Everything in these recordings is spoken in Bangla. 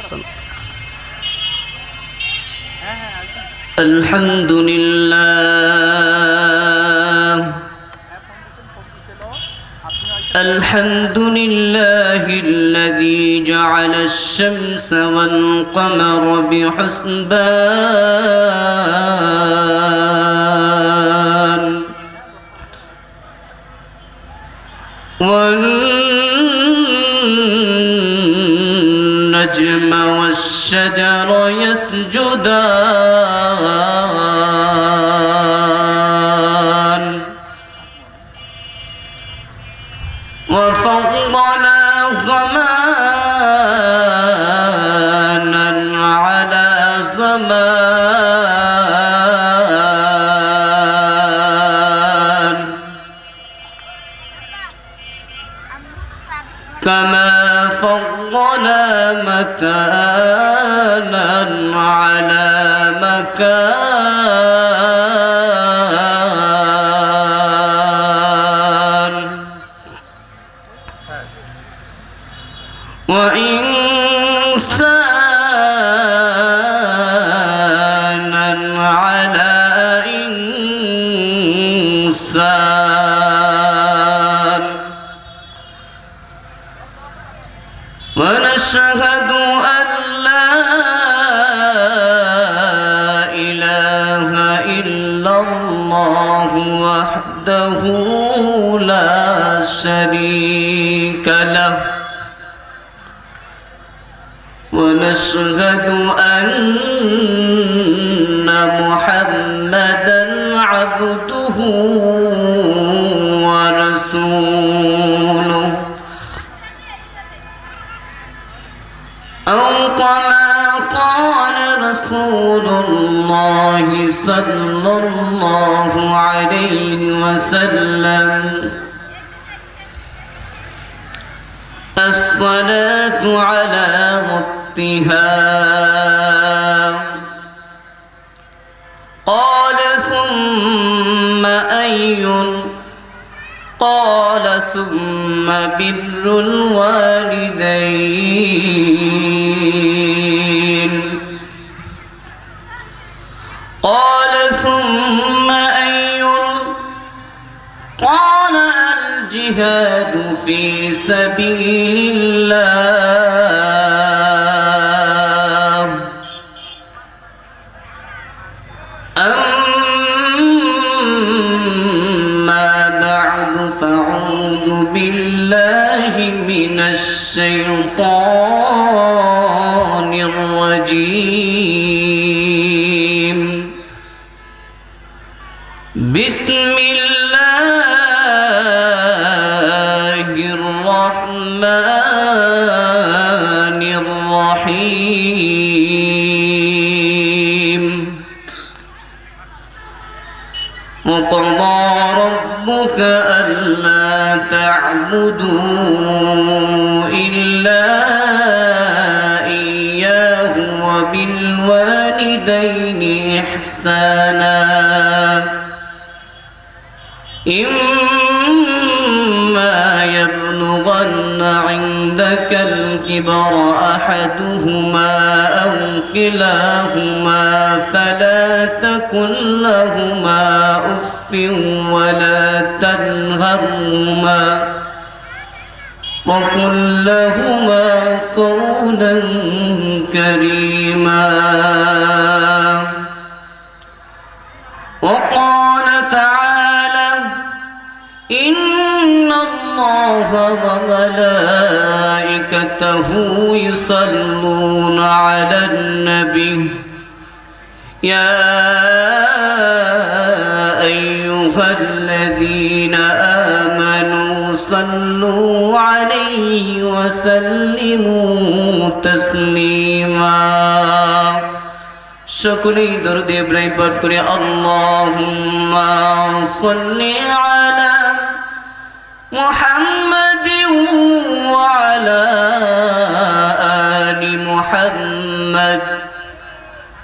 আসসালাম। আলহামদুলিল্লাহ الذي جعل الشمس والقمر بحسبان والنجم والشجر يسجدان وفضلنا زمانا على زمان كما فضلنا مكانا على مكان وإنسانا على إنسان ونشهد أن لا إله إلا الله وحده لا شريك له ونشهد أن محمدًا عبده ورسوله أو كما قال رسول الله صلى الله عليه وسلم الصلاة على وقتها قال ثم أي قال ثم بر الوالدين قال ثم أي قال الجهاد في سبيل الله أما بعد فأعوذ بالله من الشيطان الرجيم بسم الله الرحمن الرحيم وقضى ربك ألا تعبدوا إلا إياه وبالوالدين إحسانا إما يبلغن عندك الكبر أحدهما أو كلاهما فلا تقل لهما أف ولا تنهرهما وقل لهما قولا كريما وقال تعالى إن الله وملائكته يصلون على النبي يا أيها الذين آمنوا صلوا عليه وسلموا تسليما شكري درد إبراهيم بركري اللهم صل على محمد وعلى آل محمد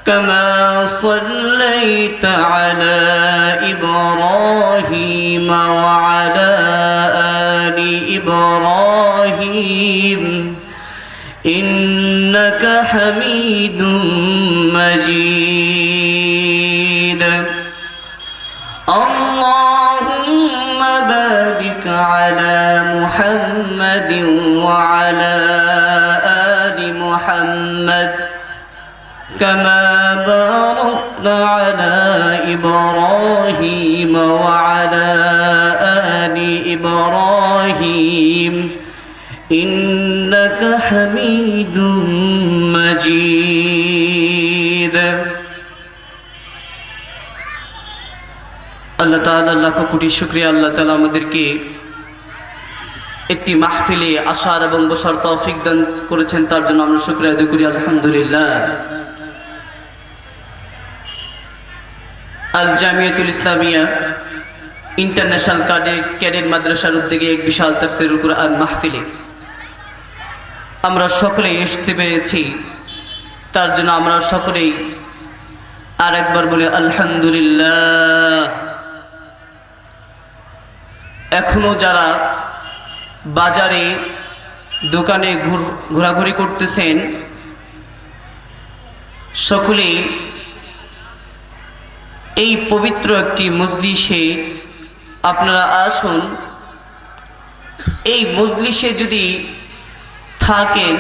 كما صليت على إبراهيم وعلى آل إبراهيم إنك حميد مجيد اللهم بارك على محمد وعلى آل محمد كما باركت على إبراهيم وعلى آل إبراهيم إنك حميد مجيد আল্লাহ তাআলা লাখ কোটি শুকরিয়া। আল্লাহ তাআলা আমাদেরকে একটি মাহফিলে আসার এবং বসার তৌফিক দান করেছেন, তার জন্য আমরা শুকরিয়া আদায় করি আলহামদুলিল্লাহ। আল জামিয়াতুল ইসলামিয়া ইন্টারন্যাশনাল ক্যাডেট মাদ্রাসার উদ্যোগে এক বিশাল তাফসীরুল কুরআন মাহফিলে আমরা সকলেই আসতে পেরেছি, তার জন্য আমরা সকলেই আর একবার বলি আলহামদুলিল্লাহ। এখনো যারা বাজারে দোকানে ঘোরাঘুরি করতেছেন সকলেই এই পবিত্র একটি মজলিসে আপনারা আসুন। এই মজলিসে যদি থাকেন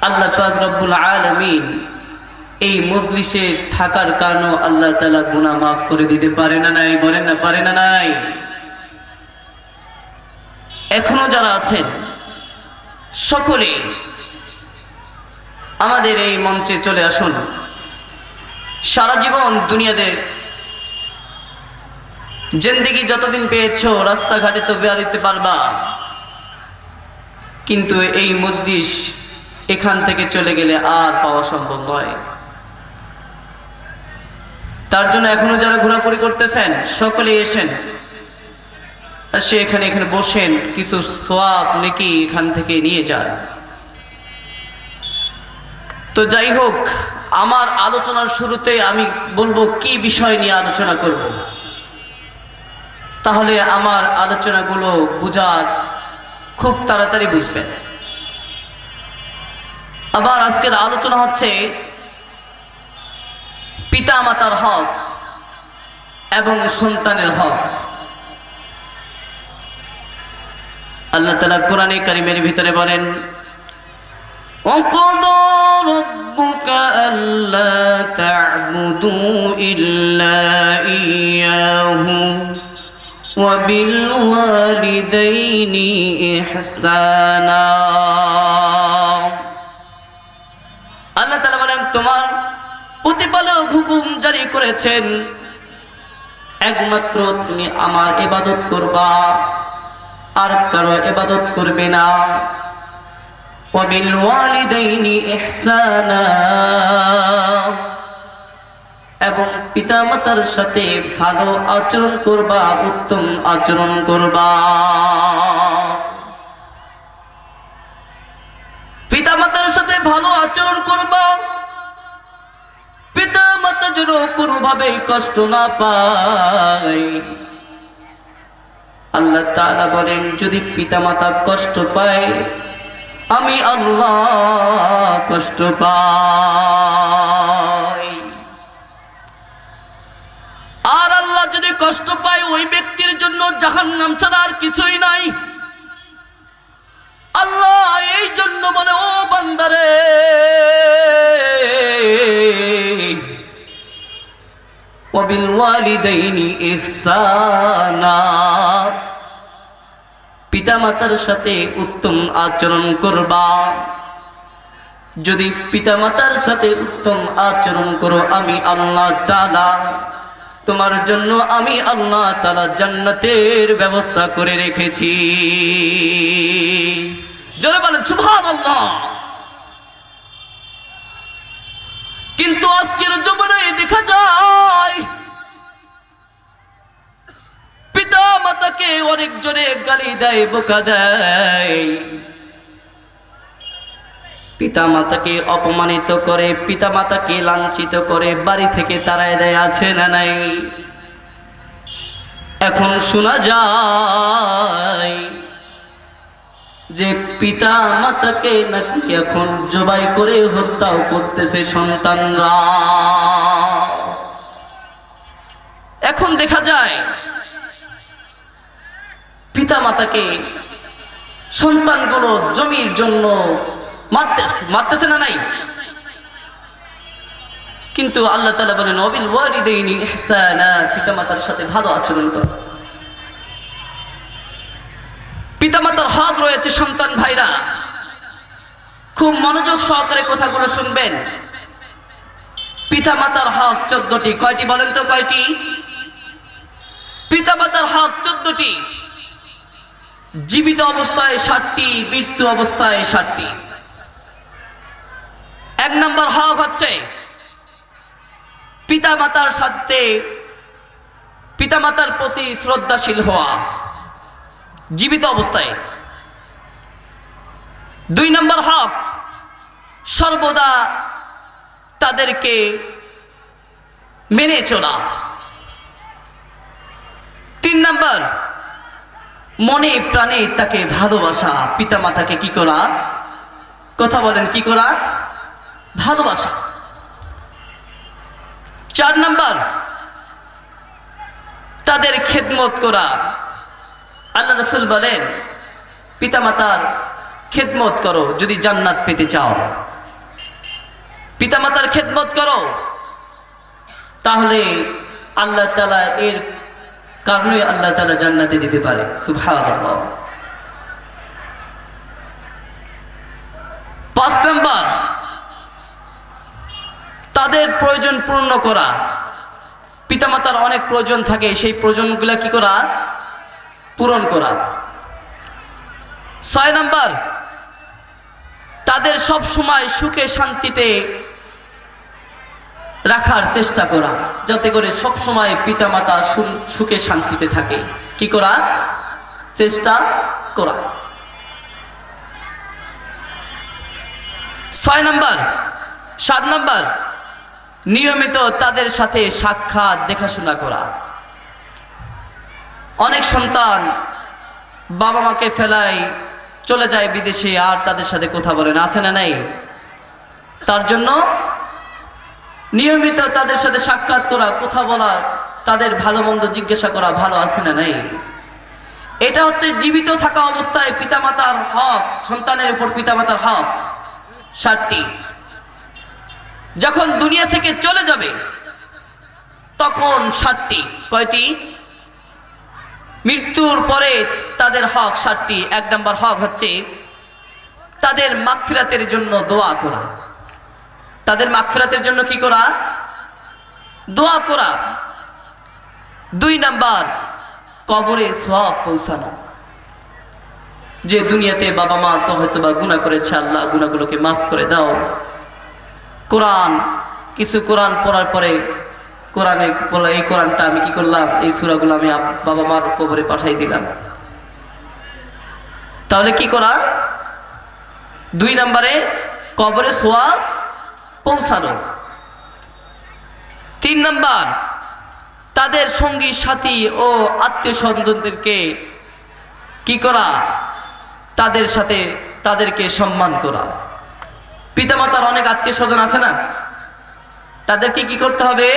আল্লাহ পাক রব্বুল আলামিন এই মজলিসে থাকার কারণে আল্লাহ তাআলা গুনাহ মাফ করে দিতে পারে না নাই? বলেন না, পারে না নাই? এখনো যারা আছেন সকলে আমাদের এই মঞ্চে চলে আসুন। সারা জীবন দুনিয়াতে জিন্দেগি যতদিন পেয়েছো রাস্তাঘাটে তো বেড়াতে পারবা, কিন্তু এই মজলিস এখান থেকে চলে গেলে আর পাওয়া সম্ভব নয়। তার জন্য এখনো যারা ঘোরাঘুরি করতেছেন সকলে এসেন, এসে এখানে বসেন, কিছু সওয়াব নেকি এখান থেকে নিয়ে যান। তো যাই হোক, আমার আলোচনার শুরুতে আমি বলবো কি বিষয় নিয়ে আলোচনা করব, তাহলে আমার আলোচনাগুলো বুঝার খুব তাড়াতাড়ি বুঝবেন। আবার আজকের আলোচনা হচ্ছে পিতা মাতার হক এবং সন্তানের হক। আল্লাহ তাআলা কোরআনে কারীমের ভিতরে বলেন, وَقَضَى رَبُّكَ أَلَّا تَعْبُدُوا إِلَّا إِيَّاهُ وَبِالْوَالِدَيْنِ إِحْسَانًا। আল্লাহ তাআলা বলেন, তোমার প্রতিপালক হুকুম জারি করেছেন একমাত্র তুমি আমার ইবাদত করবা, আর কারো ইবাদত করবে না। وَبِالْوَالِدَيْنِ إِحْسَانًا, এবং পিতামাতার সাথে ভালো আচরণ করবা, উত্তম আচরণ করবা। পিতামাতার সাথে ভালো আচরণ করবা, পিতামাতা যেন কোনোভাবেই কষ্ট না পায়। আল্লাহ তাআলা বলেন, যদি পিতামাতা কষ্ট পায় আমি আল্লাহ কষ্ট পাই। আর আল্লাহ যদি কষ্ট পায় ওই ব্যক্তির জন্য জাহান্নাম ছাড়া আর কিছুই নাই। আল্লাহ এই জন্য বলে, ও বান্দারে, ওয়াবিল ওয়ালিদাইনি ইহসানা, পিতামাতার সাথে উত্তম আচরণ করবা। যদি পিতামাতার সাথে উত্তম আচরণ করো আমি আল্লাহ তাআলা তোমার জন্য আমি আল্লাহ তাআলা জান্নাতের ব্যবস্থা করে রেখেছি। জোরে বলেন সুবহানাল্লাহ। কিন্তু আজকের জমানায় দেখা যায় পিতা মাতাকে অনেক জনে গালি দেয়, বোকা দেয়, পিতা মাতাকে অপমানিত করে, পিতা মাতাকে লাঞ্ছিত করে, বাড়ি থেকে তাড়ায় দেয়, আছে না নাই? এখন শোনা যায় যে পিতা মাতাকে নাকি এখন জবাই করে হত্যাও করতেছে সন্তানরা। এখন দেখা যায় পিতা মাতাকে সন্তানগুলো জমির জন্য মারতেছে না নাই? কিন্তু আল্লাহ তাআলা বলেন ওয়াবিল ওয়ালিদাইনি ইহসানা, পিতামাতার সাথে ভালো আচরণ করো। পিতামাতার হক রয়েছে সন্তান ভাইরা, খুব মনোযোগ সহকারে কথাগুলো শুনবেন। পিতামাতার হক 14টি। কয়টি বলেন তো, কয়টি? পিতামাতার হক 14টি। জীবিত অবস্থায় 7টি, মৃত্যু অবস্থায় 7টি। 1 নম্বর হক হচ্ছে পিতামাতার সাথে পিতামাতার প্রতি শ্রদ্ধাশীল হওয়া জীবিত অবস্থায়। 2 নম্বর হক সর্বদা তাদেরকে মেনে চলা। 3 নম্বর মনে প্রাণে তাকে ভালোবাসা। পিতামাতাকে কি করা? কথা বলেন, কি করা? ভালোবাসা। 4 নম্বর তাদের খেদমত করা। আল্লাহ রাসূল বলেন পিতামাতার খেদমত করো যদি জান্নাত পেতে চাও। পিতামাতার খেদমত করো, তাহলে আল্লাহ তাআলা এর কারণে আল্লাহ তাআলা জান্নাতে দিতে পারে। সুবহানাল্লাহ। 5 নম্বর তাদের প্রয়োজন পূর্ণ করা। পিতামাতার অনেক প্রয়োজন থাকে, সেই প্রয়োজনগুলো কি করা? পূরণ করা। 6 নম্বর তাদের সব সময় সুখে শান্তিতে রাখার চেষ্টা করা, যাতে করে সব সময় পিতামাতা সুখে শান্তিতে থাকে। কি করা? চেষ্টা করা। 6 নম্বর। 7 নম্বর নিয়মিত তাদের সাথে সাক্ষাৎ দেখাশোনা করা। অনেক সন্তান বাবা মাকে ফেলায় চলে যায় বিদেশে, আর তাদের সাথে কথা বলে না, আছে না নাই? তার জন্য নিয়মিত তাদের সাথে সাক্ষাৎ করা, কথা বলা, তাদের ভালো মন্দ জিজ্ঞাসা করা, ভালো আছে না নাই। এটা হচ্ছে জীবিত থাকা অবস্থায় পিতামাতার হক, সন্তানের উপর পিতামাতার হক 7টি। যখন দুনিয়া থেকে চলে যাবে তখন 7টি। কয়টি? মৃত্যুর পরে তাদের হক 7টি। 1 নম্বর হক হচ্ছে তাদের মাগফিরাতের জন্য দোয়া করা। তাদের মাগফিরাতের জন্য কি করা? দোয়া করা। 2 নম্বর কবরে সওয়াব পৌঁছানো। যে দুনিয়াতে বাবা মা তো হয়তো বা গুনাহ করেছে, আল্লাহ গুনাহগুলোকে মাফ করে দাও। কোরআন, কিছু কোরআন পড়ার পরে কোরআনে বলা, এই কোরআনটা আমি কি করলাম, এই সূরাগুলো আমি বাবা মার কবরে পাঠাই দিলাম। তাহলে কি করা? 2 নম্বরে কবরে সওয়াব পৌঁছানো। 3 নম্বর তাদের সঙ্গী সাথী ও আত্মীয় স্বজনদেরকে কি করা? তাদের সাথে তাদেরকে সম্মান করা। পিতামাতার অনেক আত্মীয় স্বজন আছে না, তাদেরকে কি করতে হবে?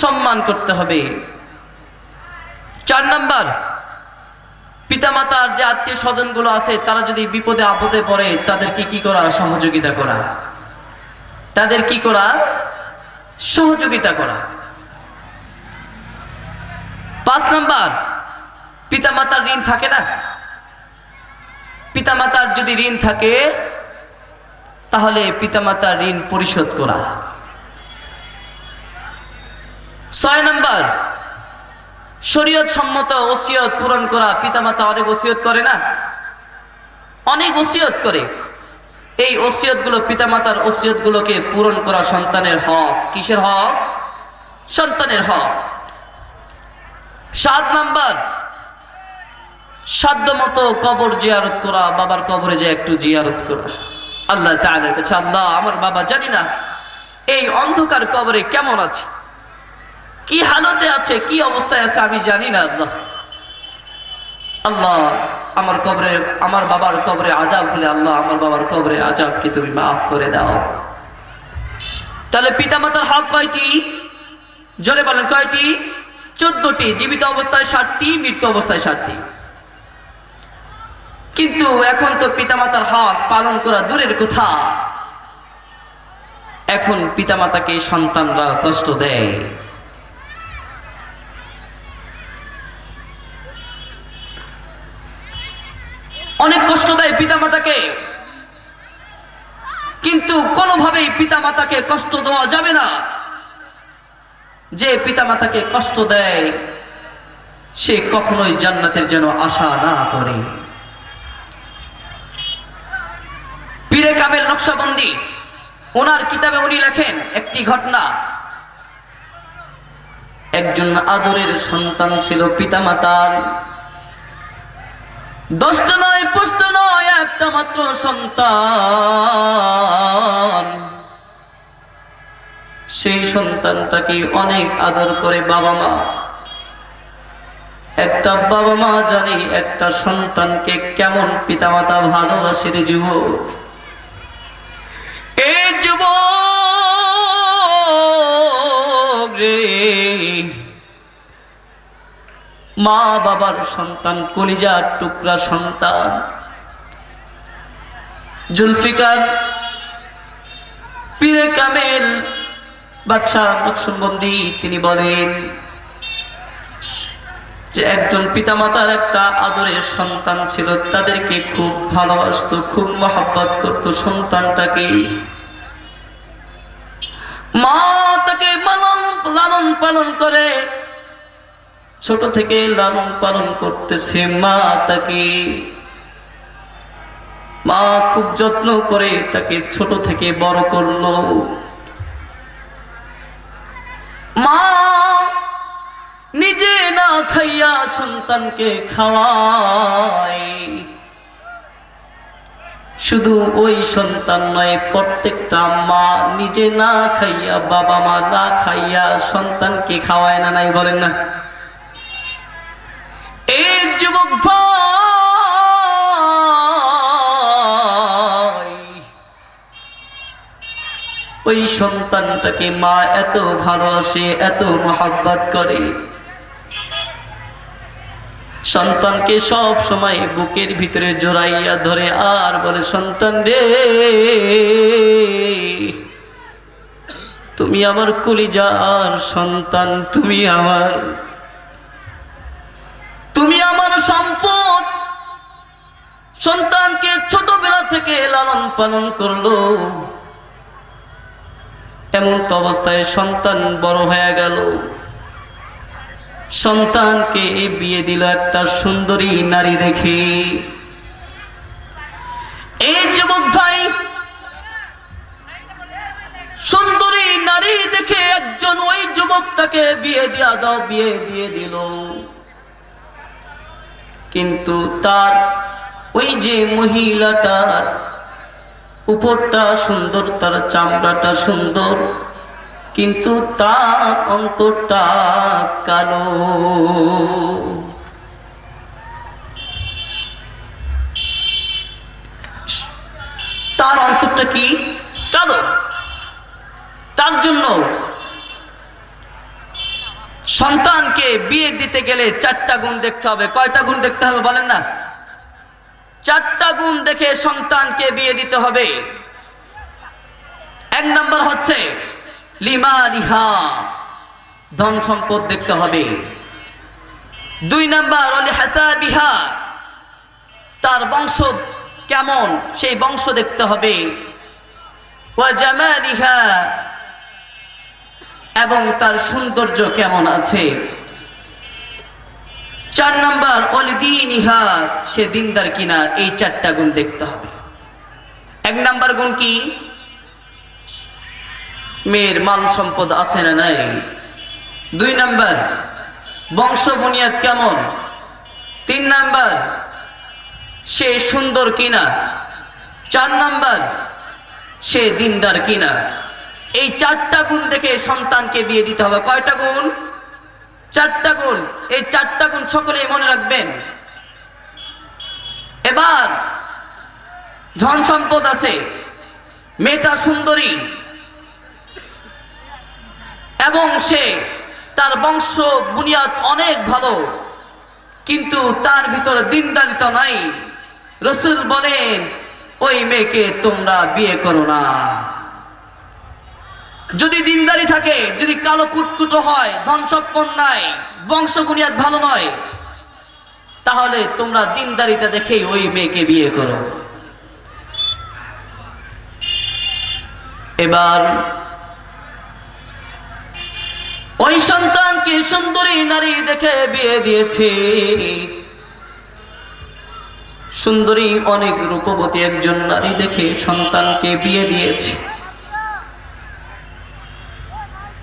সম্মান করতে হবে। 4 নম্বর পিতামাতার যে আত্মীয় স্বজনগুলো আছে, তারা যদি বিপদে আপদে পড়ে তাদেরকে কি করা? সহযোগিতা করা। তাদের কি করা? সহযোগিতা করা। 5 নম্বর পিতামাতার ঋণ থাকে না, পিতামাতার যদি ঋণ থাকে তাহলে পিতামাতার ঋণ পরিশোধ করা। 6 নম্বর শরীয়ত সম্মত ওসিয়ত পূরণ করা। পিতামাতা অনেক ওসিয়ত করে না, অনেক ওসিয়ত করে। এই ওসিয়তগুলো, পিতামাতার ওসিয়তগুলোকে পূরণ করা সন্তানের হক। কিসের হক? সন্তানের হক। 7 নম্বর সাধ্যমতো কবর জিয়ারত করা। বাবার কবরে যে একটু জিয়ারত করা, আল্লাহ তাআলার কাছে, আল্লাহ আমার বাবা জানি না এই অন্ধকার কবরে কেমন আছে, কি হালতে আছে, কি অবস্থায় আছে, আমি জানি না। আল্লাহ আমার কবরে, আমার বাবার কবরে আযাব হলে আল্লাহ আমার বাবার কবরে আযাবকে তুমি মাফ করে দাও। তাহলে পিতামাতার হক কয়টি? জোরে বলেন কয়টি? 14টি। জীবিত অবস্থায় 7টি, মৃত্যু অবস্থায় 7টি। কিন্তু এখন তো পিতামাতার হক পালন করা দূরের কথা, এখন পিতামাতাকে সন্তানরা কষ্ট দেয়। অনেক কষ্ট দেয় পিতামাতাকে, কিন্তু কোনোভাবেই পিতামাতাকে কষ্ট দেওয়া যাবে না। যে পিতামাতাকে কষ্ট দেয় সে কখনোই জান্নাতের যেন আশা না করে। পীরে কামেল নকশবন্দি ওনার কিতাবে উনি লেখেন একটি ঘটনা। একজন আদরের সন্তান ছিল পিতামাতার, 10টা নয় 5টা নয়, একটা মাত্র সন্তান। সেই সন্তানটাকে অনেক আদর করে বাবা মা। একটা বাবা মা জানে একটা সন্তানকে কেমন পিতামাতা ভালোবাসে রে যুবক। এই যুবক রে, মা বাবার সন্তান, কলিজার টুকরা সন্তান। জুলফিকার পীরে কামেল বাদশাহ নকশবন্দি তিনি বলেন যে একজন পিতামাতার একটা আদরের সন্তান ছিল, তাদেরকে খুব ভালোবাসতো, খুব মহব্বত করত সন্তানটাকে। মা তাকে লালন পালন করে, ছোট থেকে লালন পালন করতেছে মা তাকে। মা খুব যত্ন করে তাকে ছোট থেকে বড় করলো। মা নিজে না খাইয়া সন্তানকে খাওয়ায়। শুধু ওই সন্তান নয়, প্রত্যেকটা মা নিজে না খাইয়া, বাবা মা না খাইয়া সন্তানকে খাওয়ায় না নাই? বলেন না। এই যুবক ভাই, ওই সন্তানটাকে মা এত ভালোবাসে, এত মহব্বত করে। সন্তানকে সব সময় বুকের ভিতরে জড়াইয়া ধরে আর বলে, সন্তান রে, তুমি আমার কলিজার সন্তান, তুমি আমার সম্পদ। সন্তানকে ছোটবেলা থেকে লালন পালন করলো। এমন তো অবস্থায় সন্তান বড় হয়ে গেল, সন্তানকে বিয়ে দিল একটা সুন্দরী নারী দেখে। এই যুবক ভাই, সুন্দরী নারী দেখে একজন ওই যুবকটাকে বিয়ে দিয়ে দিল। কিন্তু তার ওই যে মহিলাটার উপরটা সুন্দর, তার চামড়াটা সুন্দর, কিন্তু তার অন্তরটা কালো। তার অন্তরটা কি? কালো। তার জন্য সন্তানকে বিয়ে দিতে গেলে 4টা গুণ দেখতে হবে। কয়টা গুণ দেখতে হবে বলেন না? 4টা গুণ দেখে সন্তানকে বিয়ে দিতে হবে। 1 নম্বর হচ্ছে লিমালিহা, ধন সম্পদ দেখতে হবে। 2 নম্বর লিহাসাবিহা, তার বংশ কেমন সেই বংশ দেখতে হবে। ওয়া জামালিহা, এবং তার সৌন্দর্য কেমন আছে। 4 নম্বর ওয়ালিদিনিহা, সে দিনদার কিনা। এই 4টা গুণ দেখতে হবে। 1 নম্বর গুণ কি? মেয়ের মাল সম্পদ আছে না নাই। 2 নম্বর বংশ বুনিয়াদ কেমন। 3 নম্বর সে সুন্দর কিনা। 4 নম্বর সে দিনদার কিনা। এই 4টা গুণ দেখে সন্তানকে বিয়ে দিতে হবে। কয়টা গুণ? 4টা গুণ। এই 4টা গুণ সকলেই মনে রাখবেন। এবার ধন সম্পদ আছে, মেয়েটা সুন্দরী এবং সে তার বংশ বুনিয়াদ অনেক ভালো, কিন্তু তার ভিতরে দিনদারিতা নাই। রাসূল বলেন ওই মেয়েকে তোমরা বিয়ে করো না। যদি দিনদারি থাকে, যদি কালো কুটকুটো হয়, ধন সম্পদ নাই, বংশ বুনিয়াদ ভালো নয়, তাহলে তোমরা দিনদারিটা দেখেই ওই মেয়েকে বিয়ে করো। এবার ওই সন্তানকে সুন্দরী নারী দেখে বিয়ে দিয়েছে। সুন্দরী অনেক রূপবতী একজন নারী দেখে সন্তানকে বিয়ে দিয়েছে,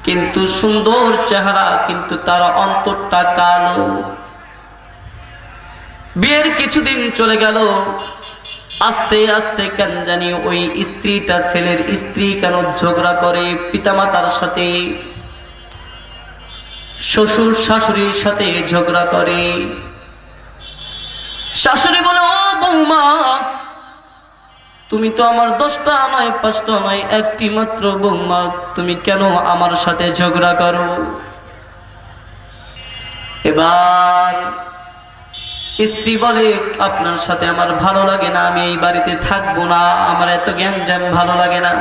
কিন্তু সুন্দর চেহারা, কিন্তু তার অন্তরটা কালো। বিয়ের কিছুদিন চলে গেল, আস্তে আস্তে কেন জানি ওই স্ত্রীটা, ছেলের স্ত্রী কেন ঝগড়া করে পিতামাতার সাথে, শ্বশুর শাশুড়ির সাথে ঝগড়া করে। শাশুড়ি বলে ও বৌমা, তুমি তো আমার 10টা নয় 5টা নয়, একটি মাত্র বৌমা, তুমি কেন আমার সাথে ঝগড়া করো? এবার স্ত্রী বলে আপনার সাথে আমার ভালো লাগে না, আমি এই বাড়িতে থাকবো না, আমার এত জ্ঞানজাম ভালো লাগে না।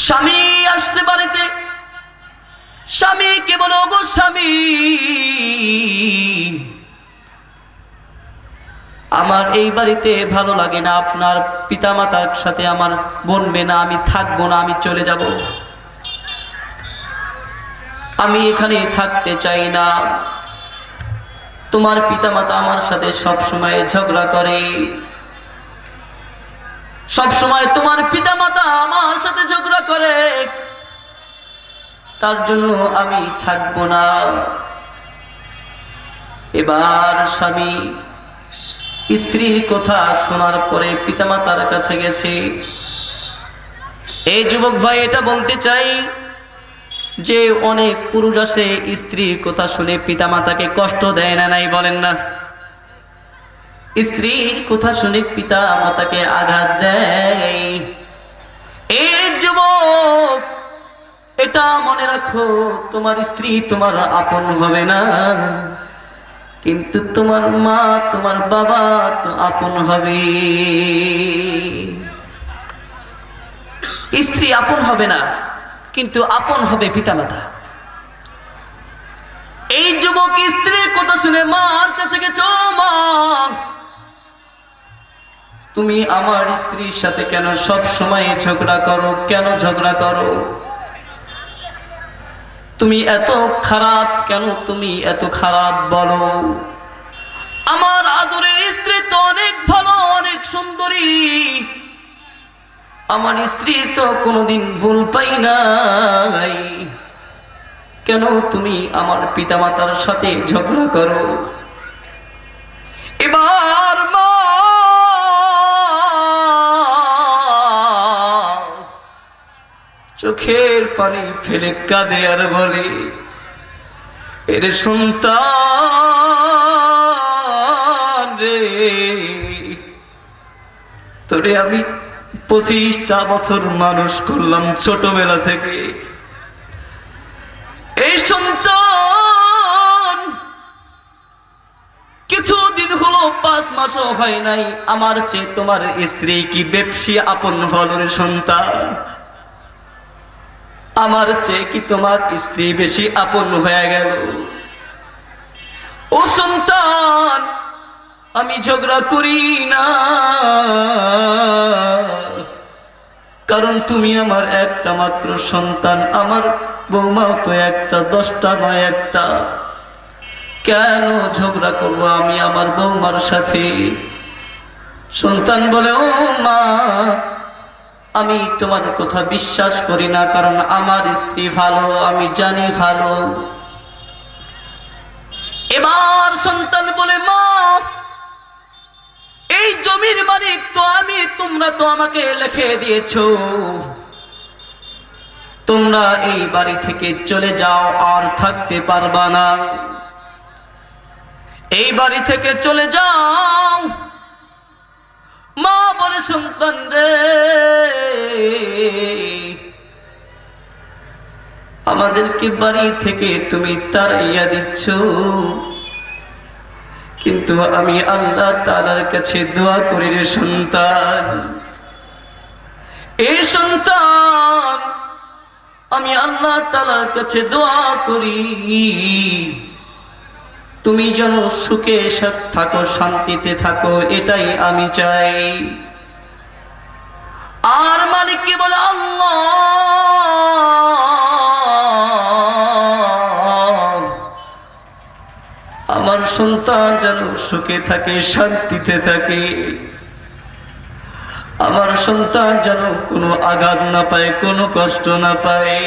স্বামী আসছে বাড়িতে, স্বামীকে বলে ওগো স্বামী, আমার এই বাড়িতে ভালো লাগে না, আপনার পিতামাতার সাথে আমার বনবে না, আমি থাকবো না, আমি চলে যাব, আমি এখানে থাকতে চাই না। তোমার পিতামাতা আমার সাথে সব সময় ঝগড়া করে, সব সময় তোমার পিতামাতা আমার সাথে ঝগড়া করে, তার জন্য আমি থাকবো না। এবার স্বামী স্ত্রীর কথা শোনার পরে পিতামাতার কাছে গেছে। এই যুবক ভাই এটা বলতে চাই যে অনেক পুরুষ আছে স্ত্রীর কথা শুনে পিতামাতাকে কষ্ট দেয় না, নাই বলেন না? স্ত্রীর কথা শুনে পিতামাতাকে আঘাত দেয়। এই যুবক এটা মনে রাখো, তোমার স্ত্রী তোমার আপন হবে না, কিন্তু তোমার মা তোমার বাবা তো আপন হবে। স্ত্রী আপন হবে না, কিন্তু আপন হবে পিতামাতা। এই যুবক স্ত্রীর কথা শুনে মার কাছে গেছে, ও মা, তুমি আমার স্ত্রীর সাথে কেন সব সময় ঝগড়া করো, কেন ঝগড়া করো? তুমি এত খারাপ কেন, তুমি এত খারাপ বলো? আমার আদরের স্ত্রী তো অনেক ভালো, অনেক সুন্দরী, আমার স্ত্রীর তো কোনোদিন ভুল পাই নাই, কেন তুমি আমার পিতামাতার সাথে ঝগড়া করো? এবার মা চোখের পানি ফেলে কাঁদে আর বলে, এর সন্তান রে, তোরে আমি 25টা বছর মানুষ করলাম ছোটবেলা থেকে, এই সন্তান কিছুদিন হলো 5 মাসও হয় নাই, আমার চেয়ে তোমার স্ত্রী কি বেশি আপন হলো রে সন্তান? আমার চেয়ে কি তোমার স্ত্রী বেশি আপন হয়ে গেল? ও সন্তান, আমি ঝগড়া করি না, কারণ তুমি আমার একটা মাত্র সন্তান, আমার বৌমাও তো একটা, 10টা নয় একটা, কেন ঝগড়া করবো আমি আমার বৌমার সাথে? সন্তান বলে, ও মা, আমি তোমার কথা বিশ্বাস করি না, কারণ আমার স্ত্রী ভালো, আমি জানি ভালো। এবার সন্তান বলে, মা, এই জমির মালিক তো আমি, তোমরা তো আমাকে লিখে দিয়েছো, তোমরা এই বাড়ি থেকে চলে যাও, আর থাকতে পারবা না। এই বাড়ি থেকে চলে যাও। মা বলে, সন্তান রে, আমাদেরকে বাড়ি থেকে তুমি তাড়াইয়া দিচ্ছ, কিন্তু আমি আল্লাহ তাআলার কাছে দোয়া করি রে সন্তান, এই সন্তান, আমি আল্লাহ তাআলার কাছে দোয়া করি তুমি যেন সুখে থাকো, শান্তিতে থাকো, এটাই আমি চাই। আর মালিক কি বলে, আল্লাহ আমার সন্তান যেন সুখে থাকে, শান্তিতে থাকে, আমার সন্তান যেন কোনো আঘাত না পায়, কোনো কষ্ট না পায়।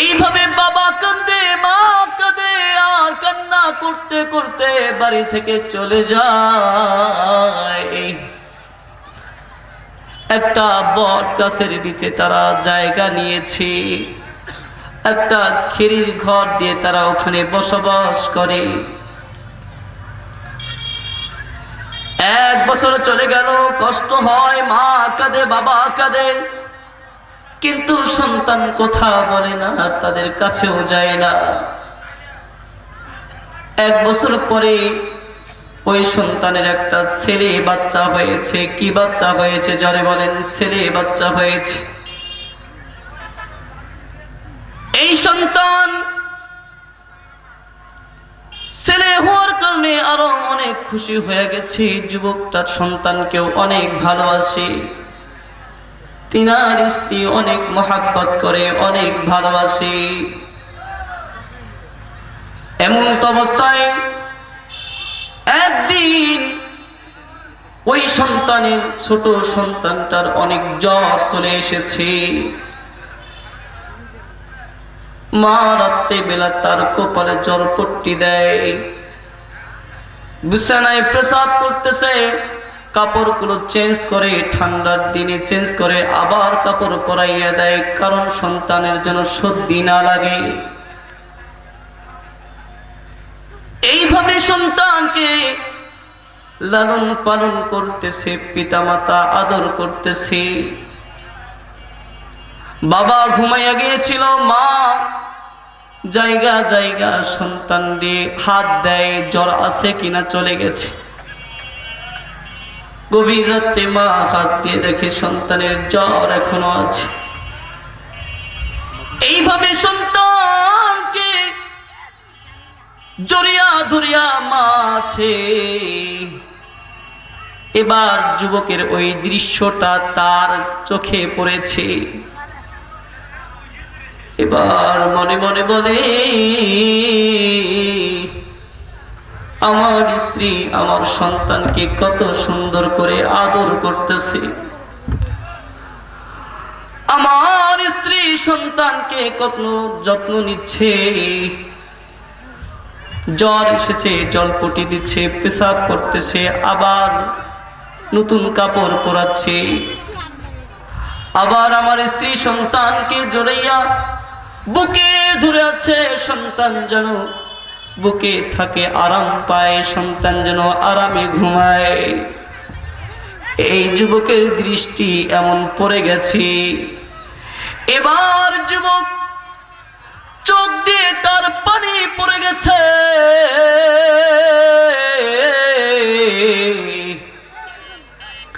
এইভাবে বাবা কাঁদে, মা কাঁদে, আর কান্না করতে করতে বাড়ি থেকে চলে যায়। একটা বট গাছের নিচে তারা জায়গা নিয়েছে, একটা খেরির ঘর দিয়ে তারা ওখানে বসবাস করে। 1 বছর চলে গেল, কষ্ট হয়, মা কাঁদে, বাবা কাঁদে, কিন্তু সন্তান কথা বলে না, তাদের কাছেও যায় না। 1 বছর পরে ওই সন্তানের একটা ছেলে বাচ্চা হয়েছে। কি বাচ্চা হয়েছে জোরে বলেন? ছেলে বাচ্চা হয়েছে। এই সন্তান ছেলে হওয়ার কারণে আরো অনেক খুশি হয়ে গেছে। যুবকটা সন্তানকেও অনেক ভালোবাসে, তিনার স্ত্রী অনেক মহাব্বত করে, অনেক ভালোবাসে। এমন তো অবস্থায় একদিন ওই সন্তানের, ছোট সন্তানটার অনেক জ্বর চলে এসেছে। মা রাত্রে বেলা তার কপালে জলপট্টি দেয়, বিছানায় পেশাব করতেছে, কাপড়গুলো চেঞ্জ করে, ঠান্ডার দিনে চেঞ্জ করে, আবার কাপড় পরাইয়া দেয়, কারণ সন্তানের যেন সর্দি না লাগে। এইভাবে সন্তানকে লালন পালন করতেছে, পিতামাতা আদর করতেছে। বাবা ঘুমাইয়া গিয়েছিল, মা জায়গা জায়গা সন্তান দিয়ে হাত দেয়, জ্বর আছে কিনা, চলে গেছে। গভীর রাত্রে মা হাত দিয়ে দেখে সন্তানের জ্বর এখনো আছে। এইভাবে সন্তানকে জড়িয়া ধরিয়া মা আছে। এবার যুবকের ওই দৃশ্যটা তার চোখে পড়েছে। এবার মনে মনে বলে, আমার স্ত্রী আমার সন্তানকে কত সুন্দর করে আদর করতেছে, আমার স্ত্রী সন্তানকে কত যত্ন নিচ্ছে। জ্বর এসেছে, জলপটি দিচ্ছে, পেশাব করতেছে, আবার নতুন কাপড় পরাচ্ছে। আবার আমার স্ত্রী সন্তানকে জড়াইয়া বুকে ধরে আছে, সন্তান যেন বুকে থাকে, আরাম পায়, সন্তান যেন আরামে ঘুমায়। এই যুবকের দৃষ্টি এমন পড়ে গেছে। এবার যুবক চোখ দিয়ে তার পানি পড়ে গেছে।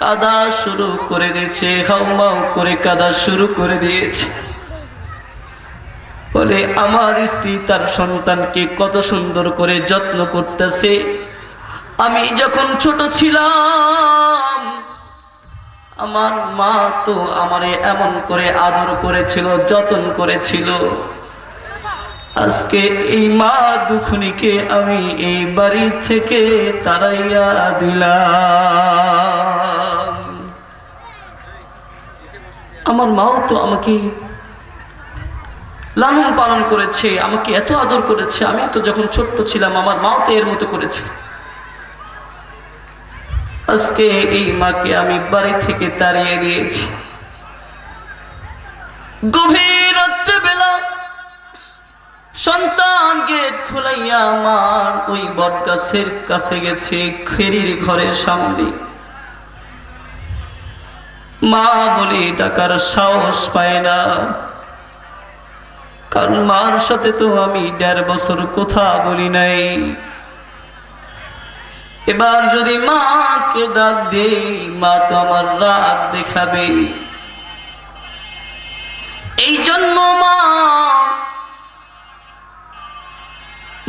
কাদা শুরু করে দিয়েছে, হাউমাউ করে কাদা শুরু করে দিয়েছে। বলে, আমার স্ত্রী তার সন্তানকে কত সুন্দর করে যত্ন করতেছে, আমি যখন ছোট ছিলাম আমার মা তো আমারে এমন করে আদর করেছিল, যত্ন করেছিল। আজকে এই মা দুখনিকে আমি এই বাড়ি থেকে তাড়াইয়া দিলাম। আমার মাও তো আমাকে লালন পালন করেছে, আমাকে এত আদর করেছে, আমি তো যখন ছোট্ট ছিলাম আমার মাও তো এর মতো করেছে। আজকে এই মাকে আমি বাড়ি থেকে তাড়িয়ে দিয়েছি। গভীর রাত্রে বেলা সন্তান গেট খুলাইয়া আমার ওই বটগাছের কাছে গেছে, খেরির ঘরের সামনে। মা বলে ডাকার সাহস পায় না, কারণ মার সাথে তো আমি 1.5 বছর কথা বলি নাই। এবার যদি মাকে ডাক দেই, মা তো আমার রাগ দেখাবে। এই জন্য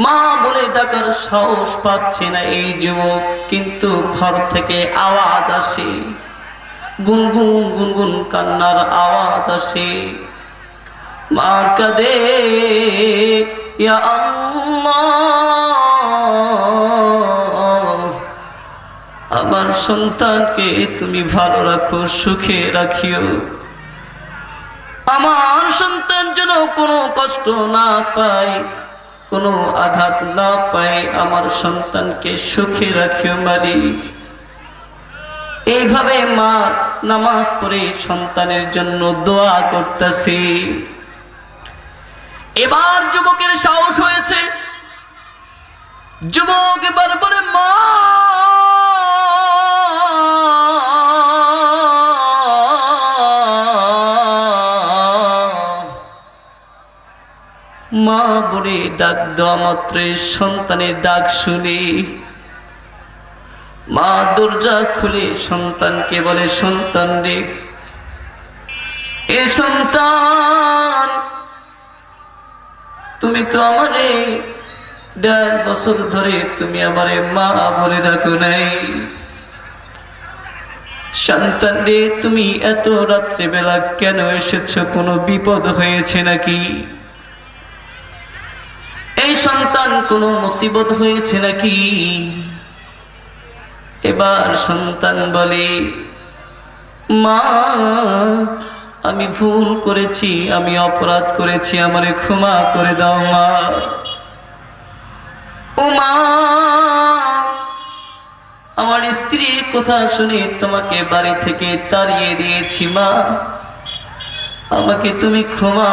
মা বলে ডাকার সাহস পাচ্ছে না এই যুবক। কিন্তু ঘর থেকে আওয়াজ আসে, গুনগুন গুনগুন কান্নার আওয়াজ আসে। মা কাঁদে, ইয়া আল্লাহ, আমার সন্তানকে তুমি ভালো রাখো, সুখে রাখিও। আমার সন্তান যেন কোনো কষ্ট না পায়, কোনো আঘাত না পায়, আমার সন্তানকে সুখে রাখিও মালিক। এইভাবে মা নামাজ পড়ে সন্তানের জন্য দোয়া করতেছে। এবার যুবকের সাহস হয়েছে, যুবক এবার বলে, মা মা বলে ডাক দেওয়া মাত্রই সন্তানের ডাক শুনে মা দরজা খুলে সন্তানকে বলে, সন্তান রে, এ সন্তান, তুমি তো আমারে 1.5 বছর ধরে তুমি আমারে মা বলে ডাকো নাই। সন্তান রে, তুমি এত রাত্রিবেলা কেন এসেছো? কোনো বিপদ হয়েছে নাকি? এই সন্তান কোনো মুসিবত হয়েছে নাকি? এবার সন্তান বলে, মা আমি ভুল করেছি, আমি অপরাধ করেছি, আমারে ক্ষমা করে দাও মা। ও মা, আমার স্ত্রীর কথা শুনে তোমাকে বাড়ি থেকে তাড়িয়ে দিয়েছি মা, আমাকে তুমি ক্ষমা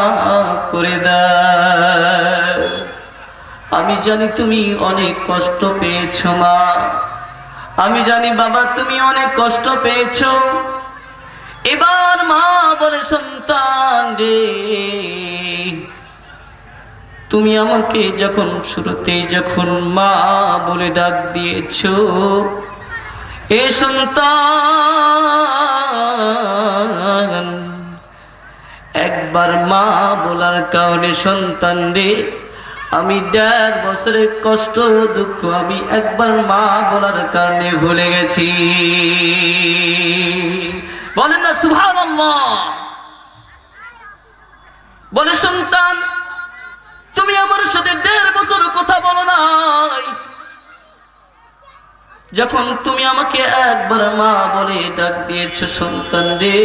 করে দাও। আমি জানি তুমি অনেক কষ্ট পেয়েছো মা, আমি জানি বাবা তুমি অনেক কষ্ট পেয়েছো। এবার মা বলে, সন্তান রে, তুমি আমাকে যখন শুরুতে যখন মা বলে ডাক দিয়েছো, এ সন্তান, একবার মা বলার কারণে সন্তান রে, আমি 1.5 বছরের কষ্ট দুঃখ আমি একবার মা বলার কারণে ভুলে গেছি। বলেন না সুবহানাল্লাহ। বলে, সন্তান তুমি আমার সাথে 1.5 বছর কথা বলো নাই, যখন তুমি আমাকে একবার মা বলে ডাক দিয়েছো সন্তান রে,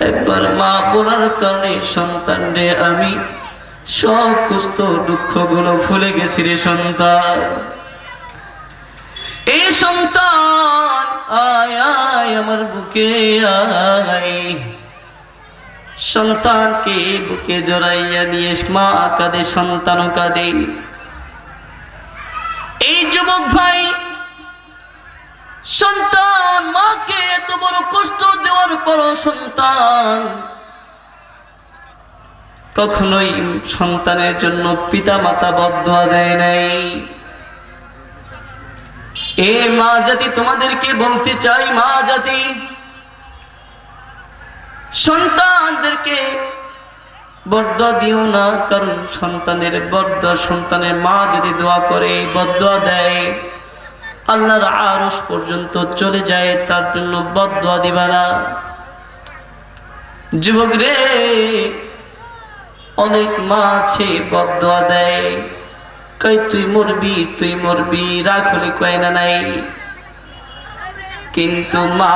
একবার মা বলার কারণে সন্তান রে আমি সব কষ্ট দুঃখগুলো ভুলে গেছি রে সন্তান। এই সন্তান আয় আয় আমার বুকে আয়। সন্তানকে বুকে জড়াইয়া নিয়ে মা কাঁদে, সন্তানও কাঁদে। এই যুবক ভাই, সন্তান মাকে এত বড় কষ্ট দেওয়ার পর সন্তান কখনোই সন্তানের জন্য পিতা মাতা বদদোয়া দেয় নাই। এ মা জাতি, তোমাদেরকে বলতে চাই, মা জাতি সন্তানদেরকে বদদোয়া দিও না, কারণ সন্তানের বদদোয়া, সন্তানের মা যদি দোয়া করে বদদোয়া দেয় আল্লাহর আরশ পর্যন্ত চলে যায়, তার জন্য বদদোয়া দিবা না। যুবক রে, অনেক মা আছে বদদোয়া দেয়, কই তুই মরবি, তুই মরবি, রাগ হলে কয় না নাই, কিন্তু মা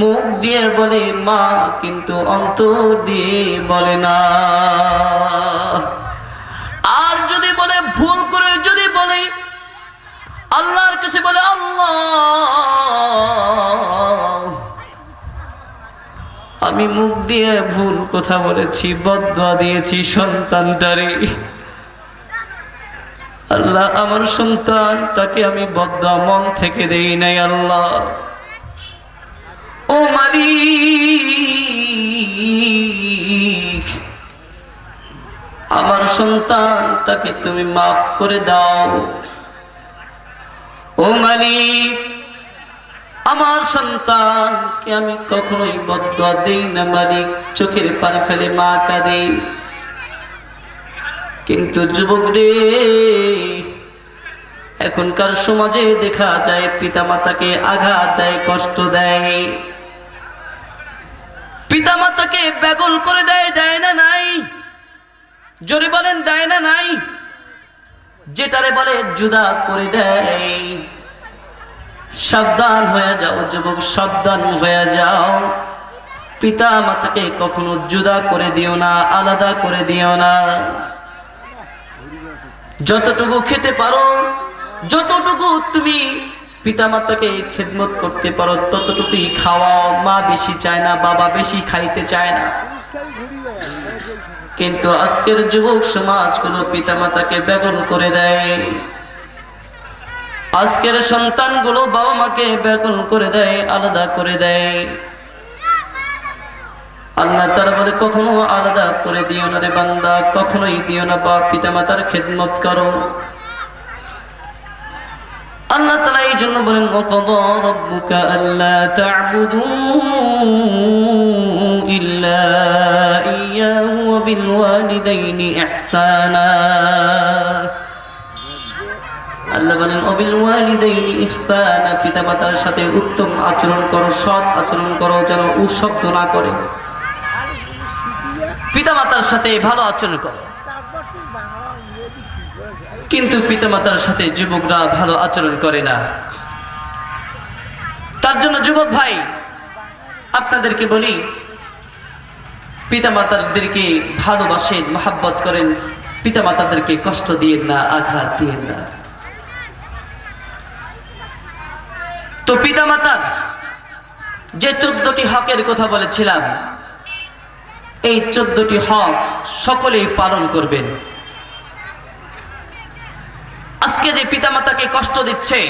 মুখ দিয়ে বলে, মা কিন্তু অন্তর দিয়ে বলে না। আর যদি বলে, ভুল করে যদি বলে, আল্লাহর কাছে বলে, আল্লাহ আমি মুখ দিয়ে ভুল কথা বলেছি, বদদুয়া দিয়েছি সন্তানটারে। আল্লাহ আমার সন্তানটাকে আমি বদদুয়া মন থেকে দেই নাই আল্লাহ। ও মালিক, আমার সন্তানটাকে তুমি মাফ করে দাও। ও মালিক, আমার সন্তানকে আমি কখনোই বদদুয়া দেই না মালিক, চোখের পানি ফেলে মা কাঁদে। কিন্তু যুবক রে, এখনকার সমাজে দেখা যায় পিতামাতাকে আঘাত দেয়, কষ্ট দেয়, পিতামাতাকে ব্যাকুল করে দেয়। দেয় না নাই? জোরে বলেন, দেয় না নাই? যেটারে বলে জুদা করে দেয়। সাবধান হয়ে যাও যুবক, সাবধান হয়ে যাও। পিতা মাতাকে কখনো জুদা করে দিও না, আলাদা করে দিও না। যতটুকু খেতে পারো, যতটুকু তুমি পিতা মাতাকে খেদমত করতে পারো ততটুকুই খাওয়াও। মা বেশি চায় না, বাবা বেশি খাইতে চায় না। কিন্তু আজকের যুবক সমাজগুলো পিতা মাতাকে ব্যাকুল করে দেয়। আজকের সন্তানগুলো বাবা মাকে ব্যাকুল করে দেয়, আলাদা করে দেয়। আল্লাহ তাআলা বলে কখনো আলাদা করে দিও না রে বান্দা, কখনোই দিও না। বাপ পিতা মাতার খেদমত করো। আল্লাহ তাআলা এই জন্য বলেন ওয়াকাদা রাব্বুকা আল্লা তা'বুদু ইল্লা ইয়্যাহু ওয়া বিল ওয়ালিদাইনি ইহসানা। আল্লাহ বলেন ওয়াবিল ওয়ালিদাইনি ইহসানা, পিতামাতার সাথে উত্তম আচরণ করো, সৎ আচরণ করো, যেন শব্দ না করে। পিতামাতার সাথে ভালো আচরণ করো। কিন্তু পিতামাতার সাথে যুবকরা ভালো আচরণ করে না। তার জন্য যুবক ভাই আপনাদেরকে বলি, পিতামাতাদেরকে ভালোবাসেন, মহব্বত করেন, পিতামাতাদেরকে কষ্ট দিয়েন না, আঘাত দিয়েন না। তো পিতামাতার যে 14টি হকের কথা বলেছিলাম, এই 14টি হক সকলেই পালন করবেন। আজকে যে পিতামাতাকে কষ্ট দিচ্ছে,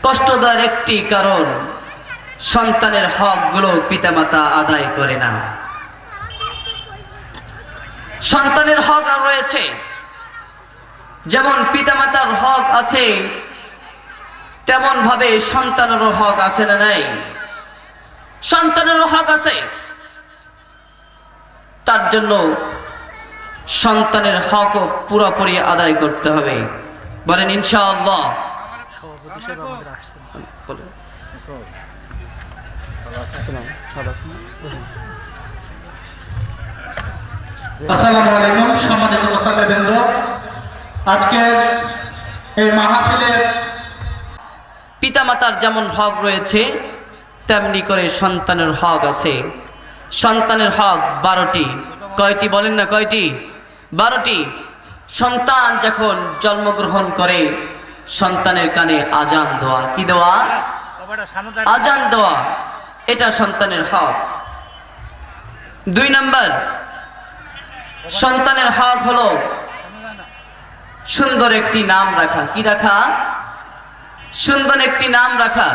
কষ্ট দেওয়ার একটি কারণ, সন্তানের হকগুলো পিতামাতা আদায় করে না। সন্তানের হক আর রয়েছে, যেমন পিতামাতার হক আছে তেমন ভাবে সন্তানেরও হক আছে না নাই? সন্তানেরও হক আছে। তার জন্য সন্তানের হকও পুরোপুরি আদায় করতে হবে। বলেন ইনশাআল্লাহ। আসসালামু আলাইকুম সম্মানিত মুস্তামিবৃন্দ, আজকের এই মাহফিলের পিতামাতার যেমন হক রয়েছে তেমনি করে সন্তানের হক আছে। সন্তানের হক 12টি। কয়টি বলেন না? কয়টি? 12টি। সন্তান যখন জন্মগ্রহণ করে সন্তানের কানে আজান দেওয়া। কি দেওয়া? আজান দেওয়া। এটা সন্তানের হক। 2 নম্বর, সন্তানের হক হলো সুন্দর একটি নাম রাখা। কি রাখা? সুন্দর একটি নাম রাখা।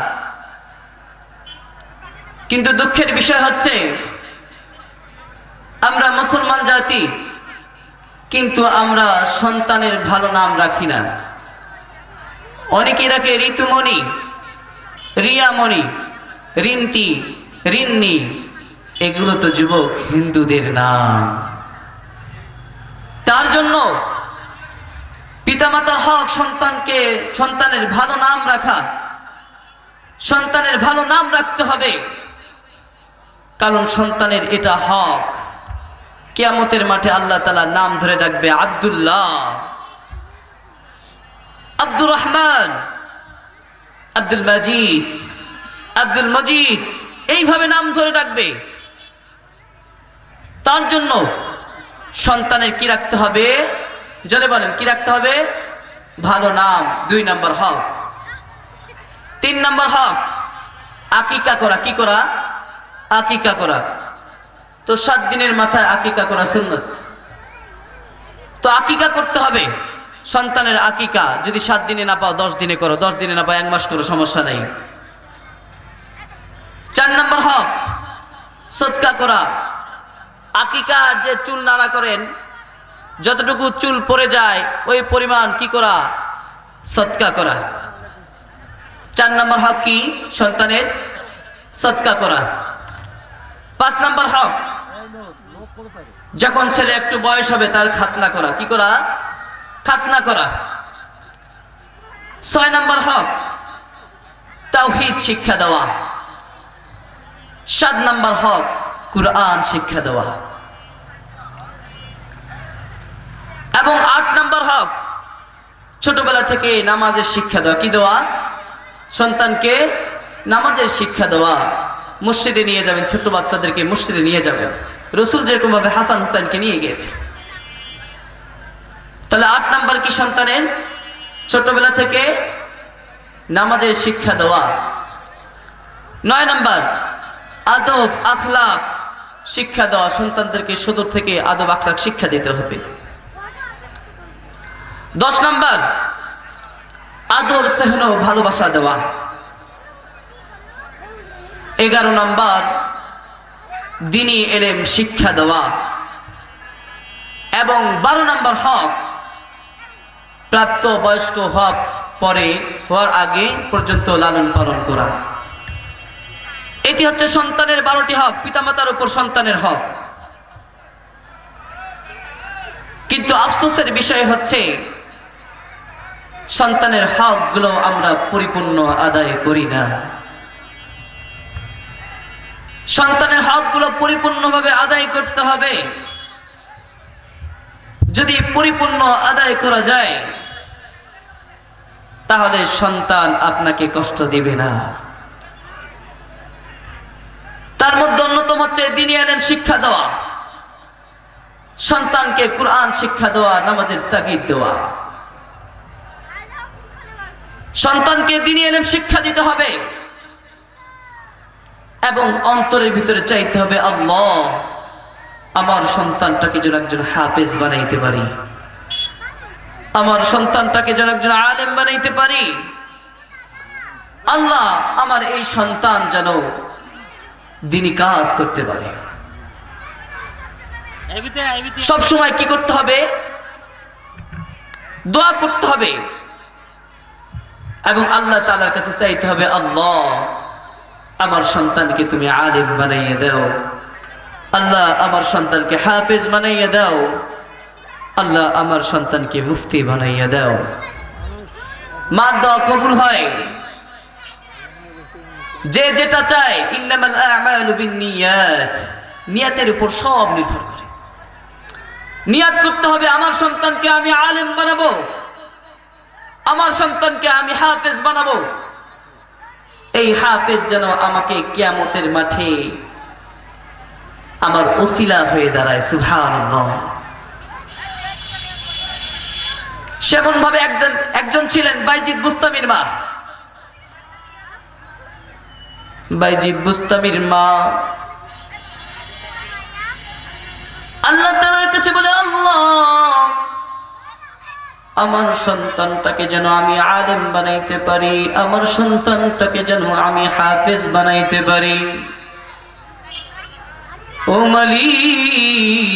কিন্তু দুঃখের বিষয় হচ্ছে আমরা মুসলমান জাতি, কিন্তু আমরা সন্তানের ভালো নাম রাখি না। অনেকেই রাখে ঋতুমণি, রিয়ামণি, রিন্তি, রিন্নি। এগুলো তো যুবক হিন্দুদের নাম। তার জন্য পিতামাতার হক সন্তানকে, সন্তানের ভালো নাম রাখা। সন্তানের ভালো নাম রাখতে হবে, কারণ সন্তানের এটা হক। কিয়ামতের মাঠে আল্লাহ তাআলা নাম ধরে ডাকবে আব্দুল্লাহ, আব্দুর রহমান, আব্দুল মাজিদ, আব্দুল মজিদ, এইভাবে নাম ধরে ডাকবে। তার জন্য সন্তানের কি রাখতে হবে? জোরে বলেন, কি রাখতে হবে? ভালো নাম। 2 নম্বর হক। 3 নম্বর হক আকিকা করা। কি করা? আকিকা করা। তো 7 দিনের মাথায় আকিকা করা সুন্নাত। তো আকিকা করতে হবে, সন্তানের আকিকা। যদি 7 দিনে না পাও 10 দিনে করো, 10 দিনে না পাও 1 মাস করো, সমস্যা নেই। 4 নম্বর হক সদকা করা। আকিকা যে চুল নাড়া করেন, যতটুকু চুল পড়ে যায় ওই পরিমাণ কি করা? সদকা করা। 4 নম্বর হক কি? সন্তানের সদকা করা। 5 নম্বর হক, যখন ছেলে একটু বয়স হবে তার খাতনা করা। কি করা? খাতনা করা। 6 নম্বর হক তাওহীদ শিক্ষা দেওয়া। 7 নম্বর হক কুরআন শিক্ষা দেওয়া। এবং 8 নম্বর হক ছোটবেলা থেকে নামাজের শিক্ষা দেওয়া। কি দেওয়া? সন্তানকে নামাজের শিক্ষা দেওয়া। মসজিদে নিয়ে যাবেন, ছোট বাচ্চাদেরকে মসজিদে নিয়ে যাবেন। রসুল যেরকম ভাবে হাসান হুসাইনকে নিয়ে গিয়েছে। তাহলে 8 নম্বর কি? সন্তানের ছোটবেলা থেকে নামাজের শিক্ষা দেওয়া। 9 নম্বর আদব আখলাক শিক্ষা দেওয়া। সন্তানদেরকে সুদূর থেকে আদব আখলাক শিক্ষা দিতে হবে। 10 নম্বর আদর স্নেহ ভালোবাসা দেওয়া। 11 নম্বর দ্বীনি ইলম শিক্ষা দেওয়া। এবং 12 নম্বর হক প্রাপ্ত বয়স্ক হওয়ার আগে পর্যন্ত লালন পালন করা। এটি হচ্ছে সন্তানের 12টি হক, পিতামাতার উপর সন্তানের হক। কিন্তু আফসোসের বিষয় হচ্ছে সন্তানের হকগুলো আমরা পরিপূর্ণ আদায় করি না। সন্তানের হকগুলো পরিপূর্ণভাবে আদায় করতে হবে। যদি পরিপূর্ণ আদায় করা যায় তাহলে সন্তান আপনাকে কষ্ট দিবে না। তার মধ্যে অন্যতম হচ্ছে দ্বীনি ইলম শিক্ষা দেওয়া, সন্তানকে কুরআন শিক্ষা দেওয়া, নামাজের তাগিদ দেওয়া। সন্তানকে দ্বীনি ইলম শিক্ষা দিতে হবে এবং অন্তরের ভিতরে চাইতে হবে, আল্লাহ আমার সন্তানটাকে যেন একজন হাফেজ বানাইতে পারি, আমার সন্তানটাকে যেন একজন আলেম বানাইতে পারি। আল্লাহ আমার এই সন্তান যেন দ্বীনি কাজ করতে পারে। সব সময় কি করতে হবে? দোয়া করতে হবে এবং আল্লাহ তাআলার কাছে চাইতে হবে, আল্লাহ আমার সন্তানকে তুমি আলেম বানাইয়ে দাও, আল্লাহ আমার সন্তানকে হাফেজ বানাইয়ে দাও, আল্লাহ আমার সন্তানকে মুফতি বানাইয়ে দাও। মার দোয়া কবুল হয়। যে যেটা চায়, ইন্নামাল আ'মালু বিন্নিয়াত, নিয়তের উপর সব নির্ভর করে। নিয়ত করতে হবে আমার সন্তানকে আমি আলেম বানাবো, আমার সন্তানকে আমি হাফেজ বানাবো। এই হাফেজ যেন আমাকে কিয়ামতের মাঠে আমার ওসিলা হয়ে দাঁড়ায়। সুবহানাল্লাহ। সেমন ভাবে একজন ছিলেন বাইজিদ বুস্তামির মা। বাইজিদ বুস্তামির মা আল্লাহ তাআলার কাছে বলে, আল্লাহ আমার সন্তানটাকে যেন আমি আলেম বানাইতে পারি, আমার সন্তানটাকে যেন আমি হাফেজ বানাইতে পারি। ও মালিক,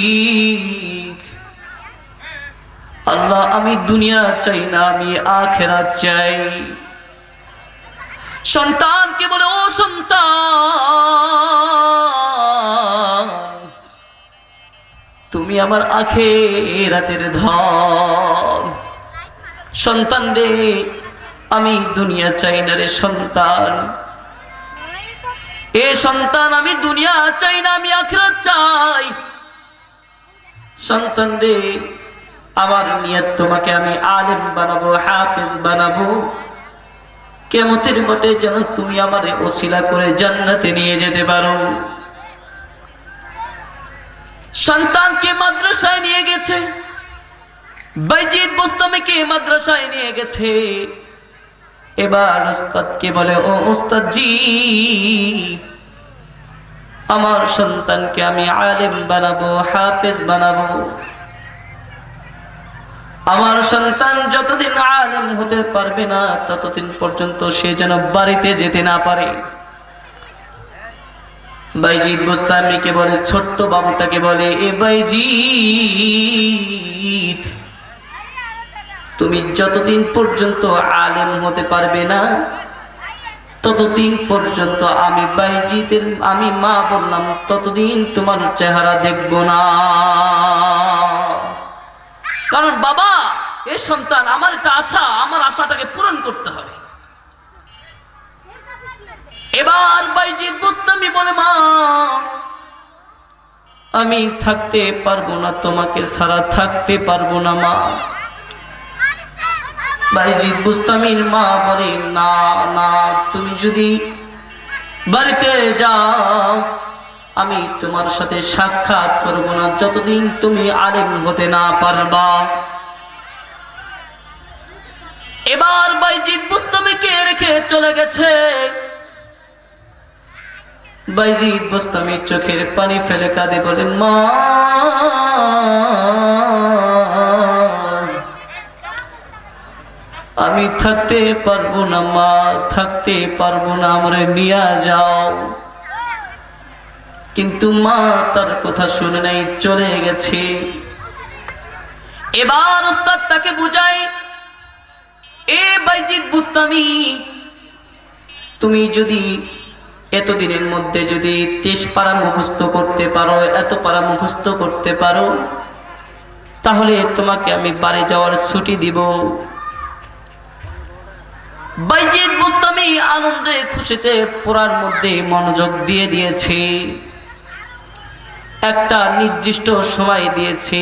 আল্লাহ আমি দুনিয়া চাই না, আমি আখিরাত চাই। সন্তানকে বলে, ও সন্তান তুমি আমার আখিরাতের ধন। সন্তান রে, আমি দুনিয়া চাই না রে সন্তান। এ সন্তান আমি দুনিয়া চাই না, আমি আখিরাত চাই। সন্তান রে, আমার নিয়ত তোমাকে আমি আলেম বানাবো, হাফেজ বানাবো। কিয়ামতের মাঠে যেন তুমি আমারে ওসিলা করে জান্নাতে নিয়ে যেতে পারো। সন্তানকে মাদ্রাসায় নিয়ে গেছে, বাইজিদ বুস্তামিকে মাদ্রাসায় নিয়ে গেছে। এবার উস্তাদকে বলে, ও উস্তাদ জি, আমার সন্তানকে আমি আলেম বানাবো, হাফেজ বানাবো। আমার সন্তান যতদিন আলেম হতে পারবে না ততদিন পর্যন্ত সে যেন বাড়িতে যেতে না পারে। বাইজিদ বুস্তামিকে বলে, ছোট্ট বাবুটাকে বলে, এ বাইজিদ, তুমি যতদিন পর্যন্ত আলেম হতে পারবে না ততদিন পর্যন্ত আমি বাইজিদের আমি মা বললাম ততদিন তোমার চেহারা দেখব না। কারণ বাবা, এ সন্তান আমার একটা আশা, আমার আশাটাকে পূরণ করতে হবে। এবার বাইজিদ বুস্তামি বলে, মা আমি থাকতে পারবো না, তোমাকে ছাড়া থাকতে পারবো না মা। বাইজিদ বুস্তামির মা বলে, না না, তুমি যদি বাড়িতে যাও আমি তোমার সাথে সাক্ষাৎ করব না যতদিন তুমি আলেম হতে না পারবা। এবার বাইজিদ বুস্তামিকে রেখে চলে গেছে। বাইজিদ বুস্তামি চোখের পানি ফেলে কাঁদে, বলে, মা আমি থাকতে পারবো না মা, থাকতে পারবো না, আমারে নিয়ে যাও। কিন্তু মা তার কথা শুনে নাই, চলে গেছে। এবার ওস্তাদ তাকে বুঝায়, এ বাইজিদ বুস্তামি, তুমি যদি এতদিনের মধ্যে যদি 23 পারা মুখস্থ করতে পারো, এত পারা মুখস্থ করতে পারো, তাহলে তোমাকে আমি বাড়ি যাওয়ার ছুটি দিব। বাইজিদ বুস্তামি আনন্দে খুশিতে পড়ার মধ্যে মনোযোগ দিয়ে দিয়েছে। একটা নির্দিষ্ট সময় দিয়েছে,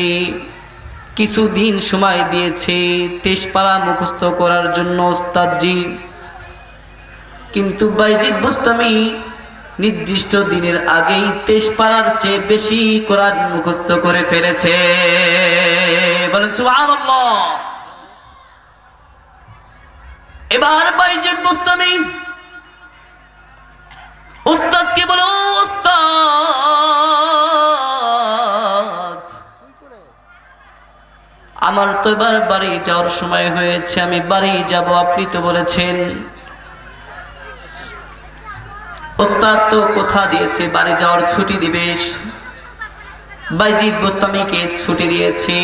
কিছুদিন সময় দিয়েছে 23 পারা মুখস্থ করার জন্য ওস্তাদজি। কিন্তু বাইজিদ বুস্তামি নির্দিষ্ট দিনের আগেই 23 পারার চেয়ে বেশি কোরআন মুখস্থ করে ফেলেছে। বলেন সুবহানাল্লাহ। এবার বাইজিদ বুস্তামি উস্তাদকে বলো, উস্তাদ, আমার তো এবার বাড়ি যাওয়ার সময় হয়েছে, আমি বাড়ি যাব, আপনি তো বলেছেন। উস্তাদ তো কথা দিয়েছে বাড়ি যাওয়ার ছুটি দিবে, বাইজিদ বুস্তামিকে ছুটি দিয়েছে।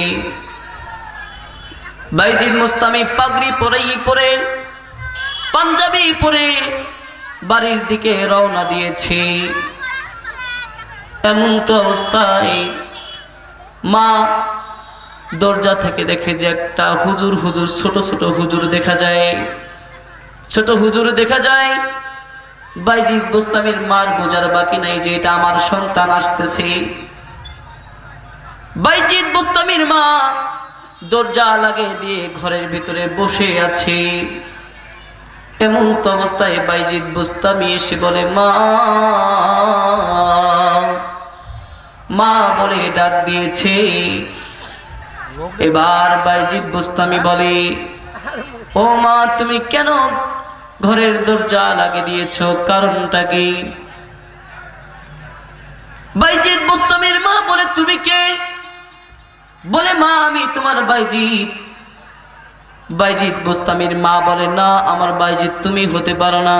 বাইজিদ বুস্তামি পাগড়ি পরে পাঞ্জাবি পরে বাড়ির দিকে রওনা দিয়েছে। এমন তো অবস্থায় মা দরজা থেকে দেখে যে একটা হুজুর ছোট ছোট হুজুর দেখা যায়, ছোট হুজুর দেখা যায়। বাইজিদ বুস্তামির মার বোঝার বাকি নাই যে এটা আমার সন্তান আসতেছে। বাইজিদ বুস্তামির মা দরজা লাগিয়ে দিয়ে ঘরের ভিতরে বসে আছে। এমন তো অবস্থায় বাইজিদ বুস্তামি এসে বলে, মা মা বলে ডাক দিয়েছে। এবার বাইজিদ বুস্তামি বলে, ও মা, তুমি কেন ঘরের দরজা লাগিয়ে দিয়েছো, কারণটা কি? বাইজিদ বুস্তামির মা বলে, তুমি কে? বলে, মা আমি তোমার বাইজিদ। বাইজিদ বুস্তামির মা বলে, না আমার বাইজিদ তুমি হতে পারো না,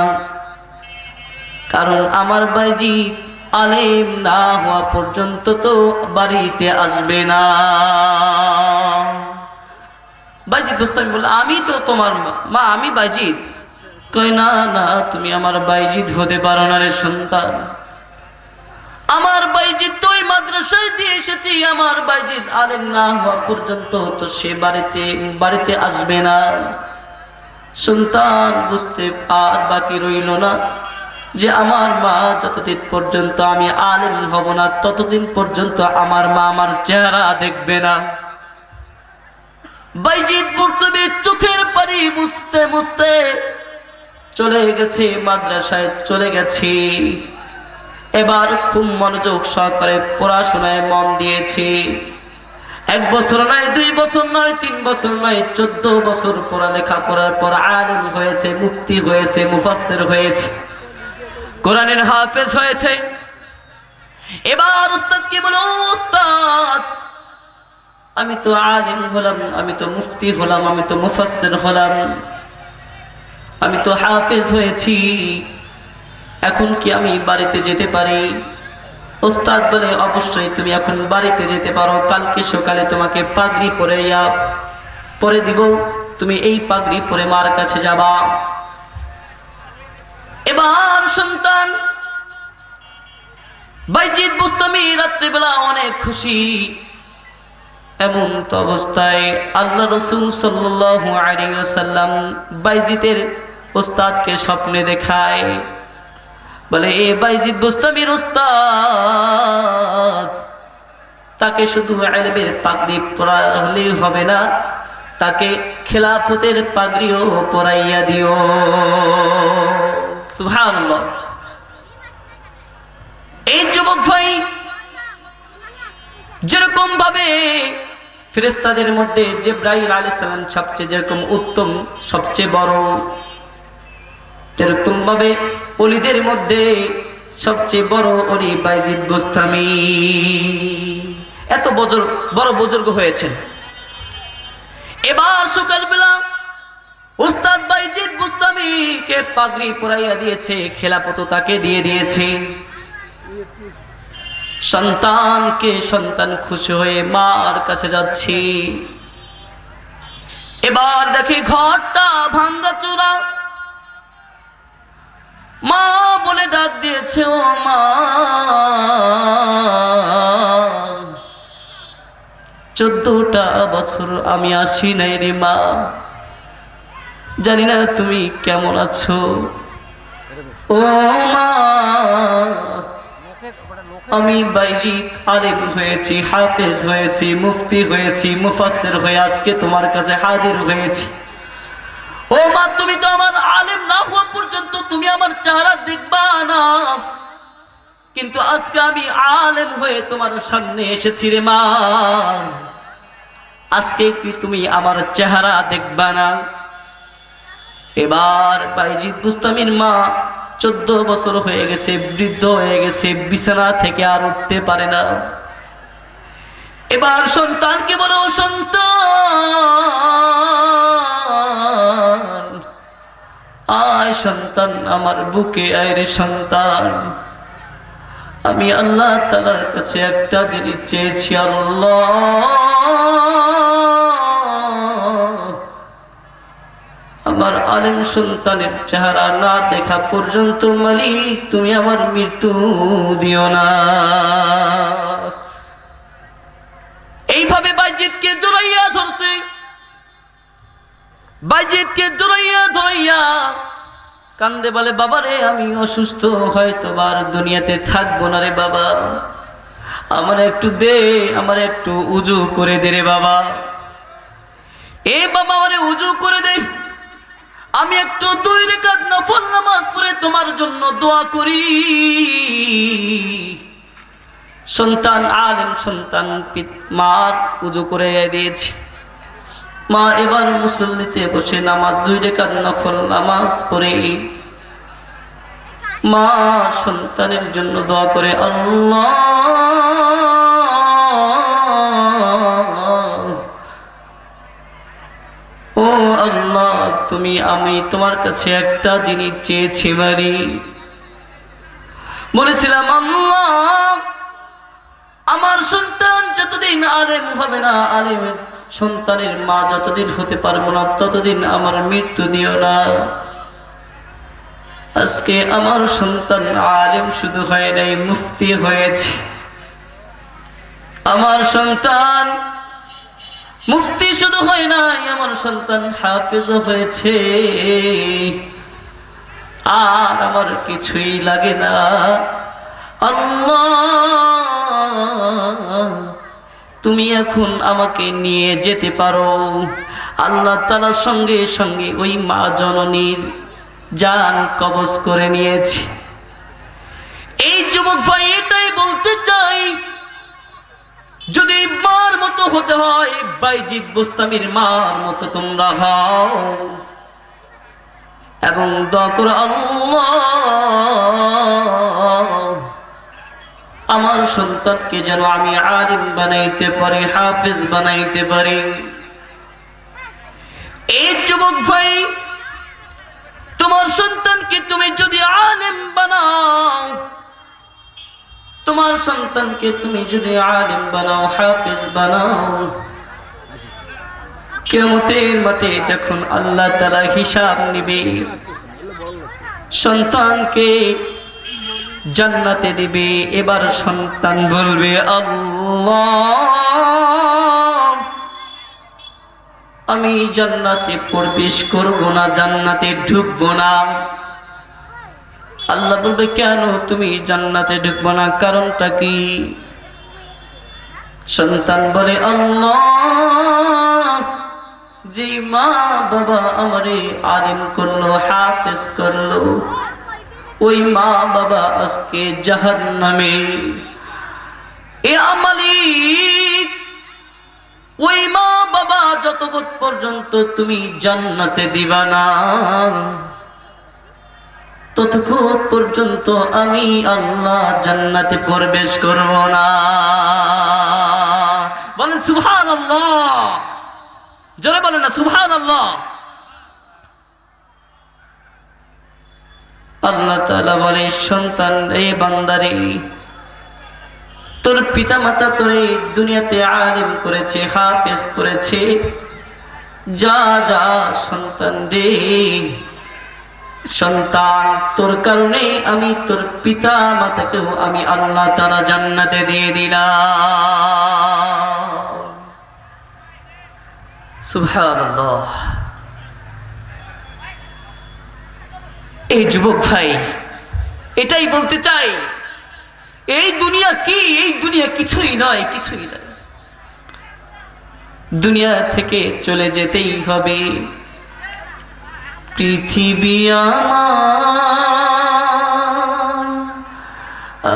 কারণ আমার বাইজিদ আলেম না হওয়া পর্যন্ত তো বাড়িতে আসবে না। বাইজিদ বুস্তামি বলে, আমি তো তোমার মা, আমি বাইজিদ। কই, না না, তুমি আমার বাইজিদ হতে পারো না রে সন্তান। আমার বাইজিদ তো ওই মাদ্রাসায় দিয়ে এসেছি, আমার বাইজিদ আলেম না হওয়া পর্যন্ত তো সে বাড়িতে আসবে না। সন্তান বুঝতে আর বাকি রইল না যে আমার মা যতদিন পর্যন্ত আমি আলেম হব না ততদিন পর্যন্ত আমার মা আমার চেহারা দেখবে না। বাইজিদ বুস্তামি চোখের পানি মুছতে মুছতে চলে গেছে, মাদ্রাসায় চলে গেছে। এবার খুব মনোযোগ সহকারে পড়াশোনায় মন দিয়েছে। 1 বছর নয়, 2 বছর নয়, 3 বছর নয়, 14 বছর পড়ালেখা করার পর আলেম হয়েছে, মুফতি হয়েছে, মুফাসসির হয়েছে, কোরআনের হাফেজ হয়েছে। এবার উস্তাদকে বলো, উস্তাদ আমি তো আলিম হলাম, আমি তো মুফতি হলাম, আমি তো মুফাসসির হলাম, আমি তো হাফেজ হয়েছি, এখন কি আমি বাড়িতে যেতে পারি? ওস্তাদ বলে, অবশ্যই তুমি এখন বাড়িতে যেতে পারো, কালকে সকালে তোমাকে পাগড়ি পরে দিব, তুমি এই পাগড়ি পরে মার কাছে যাবা। এবার সন্তান বাইজিদ বুস্তামি রাত্রিবেলা অনেক খুশি। এমন তো অবস্থায় আল্লাহ রাসূল সাল্লাল্লাহু আলাইহি ওয়াসাল্লাম বাইজিদের ওস্তাদকে স্বপ্নে দেখায়, বলে এ বাইজিদ বুস্তামির ওস্তাদ, তাকে শুধু ইলমের পাগড়ি পরালেই হবে না, তাকে খেলাফতের পাগড়িও পরাইয়া দিও। সুবহানাল্লাহ। এই যুবক ভাই যেরকম ভাবে ফেরেশতাদের মধ্যে জিবরাইল আলাইহিস সালাম সবচেয়ে যেরকম উত্তম, সবচেয়ে বড়, এরকম ভাবে ওলিদের মধ্যে সবচেয়ে বড় ওলি বাইজিদ বুস্তামি। এত বড় বুজুর্গ হয়েছেন। এবার সকালবেলা উস্তাদ বাইজিদ বুস্তামিকে পাগড়ি পরাইয়া দিয়েছে, খেলাফত তাকে দিয়ে দিয়েছে। সন্তান খুশি হয়ে মার কাছে যাচ্ছি। এবার দেখে ঘরটা ভাঙ্গা চূড়া। মা বলে ডাক দিয়েছে, ও মা, 14টা বছর আমি আসি নাই রে মা, জানি না তুমি কেমন আছো। ও মা, আমি বাইজিদ আলেম হয়েছি, হাফেজ হয়েছি, মুফতি হয়েছি, মুফাসসির হয়ে আজকে তোমার কাছে হাজির হয়েছি। ও মা, তুমি তো আমার আলেম না হওয়া পর্যন্ত তুমি আমার চেহারা দেখবা না, কিন্তু আজকে আমি আলেম হয়ে তোমার সামনে এসেছি রে মা, আজকে কি তুমি আমার চেহারা দেখবা না? এবার বাইজিদ বুস্তামির মা 14 বছর হয়ে গেছে, বৃদ্ধ হয়ে গেছে, বিছানা থেকে আর উঠতে পারে না। এবার সন্তানকে বলো, সন্তান আয়, সন্তান আমার বুকে আয় রে সন্তান, আমি আল্লাহ তাআলার কাছে একটা জিনিস চেয়েছি। আল্লাহ, আমার আলেম সন্তানের চেহারা না দেখা পর্যন্ত মালিক তুমি আমার মৃত্যু দিও না। এইভাবে বাইজিদকে জড়াইয়া ধরছে, বাইজিদকে জড়াইয়া ধরাইয়া কান্দে, বলে বাবা রে, আমি অসুস্থ, হয়তো আর দুনিয়াতে থাকবো না রে বাবা, আমার একটু দে, আমার একটু উজু করে দে রে বাবা। এ বাবা, আমারে উজু করে দে, আমি একটু 2 রাকাত নফল নামাজ পড়ে তোমার জন্য দোয়া করি। সন্তান আলেম, সন্তান মার উজু করে দিয়েছে। মা এবার মুসল্লিতে বসে নামাজ 2 রাকাত নফল নামাজ পড়ে মা সন্তানের জন্য দোয়া করে, আল্লাহ, ও আল্লাহ, আমি তোমার কাছে একটা জিনিস চেয়েছি মালিক, বলেছিলাম আল্লাহ, আমার সন্তান যতদিন আলেম হবে না, আলেমের সন্তানের মা যতদিন হতে পারবো না, ততদিন আমার মৃত্যু দিও না। আজকে আমার সন্তান আলেম শুধু হয় নাই, মুফতি হয়েছে। আমার সন্তান মুফতি শুধু হয় নাই, আমার সন্তান হাফেজও হয়েছে। আর আমার কিছুই লাগে না। আল্লাহ, তুমি এখন আমাকে নিয়ে যেতে পারো। আল্লাহ তাআলা সঙ্গে সঙ্গে ওই মা জননীর জান কবজ করে নিয়েছে। এই যুবক ভাই এটাই বলতে চাই, যদি মার মতো হতে হয়, বাইজিদ বুস্তামির মার মতো তোমরা হও এবং দোয়া করো, আল্লাহ, আমার সন্তানকে যেন আমি আলিম বানাইতে পারি, হাফেজ বানাইতে পারি। এই যুবক ভাই, তোমার সন্তানকে তুমি যদি আলেম বানাও, তোমার সন্তানকে তুমি যদি আলেম বানাও, হাফেজ বানাও, কিয়ামতের মাঠে যখন আল্লাহ তাআলা হিসাব নিবে, সন্তানকে জান্নাতে দিবে। এবার সন্তান বলবে, আল্লাহ, আমি জান্নাতে প্রবেশ করব না, জান্নাতে ঢুকবো না। আল্লাহ বলবে, কেন তুমি জান্নাতে ঢুকবো না, কারণটা কি? সন্তান বলে, আল্লাহ, যে মা বাবা আমারে আলিম করলো, হাফেজ করলো, ওই মা বাবা আজকে জাহান্নামে। এ মালিক, ওই মা বাবা যতক্ষণ পর্যন্ত তুমি জান্নাতে দিবা না, ততক্ষণ পর্যন্ত আমি আল্লাহ জান্নাতে প্রবেশ করব না। বলেন সুবহানাল্লাহ, জোরে বলেন না সুবহানাল্লাহ। আল্লাহ তাআলা বলে, সন্তান, এই বান্দারে, তোর পিতা মাতা তোরে দুনিয়াতে আলিম করেছে, হাফেজ করেছে, যা যা সন্তান রে, সন্তান, তোর কারণে আমি তোর পিতা মাতাকেও আমি আল্লাহ তাআলা জান্নাতে দিয়ে দিলাম। সুবহানাল্লাহ। এই যুবক ভাই, এটাই বলতে চাই, এই দুনিয়া কি? এই দুনিয়া কিছুই নয়, কিছুই নয়। দুনিয়া থেকে চলে যেতেই হবে। পৃথিবী আমার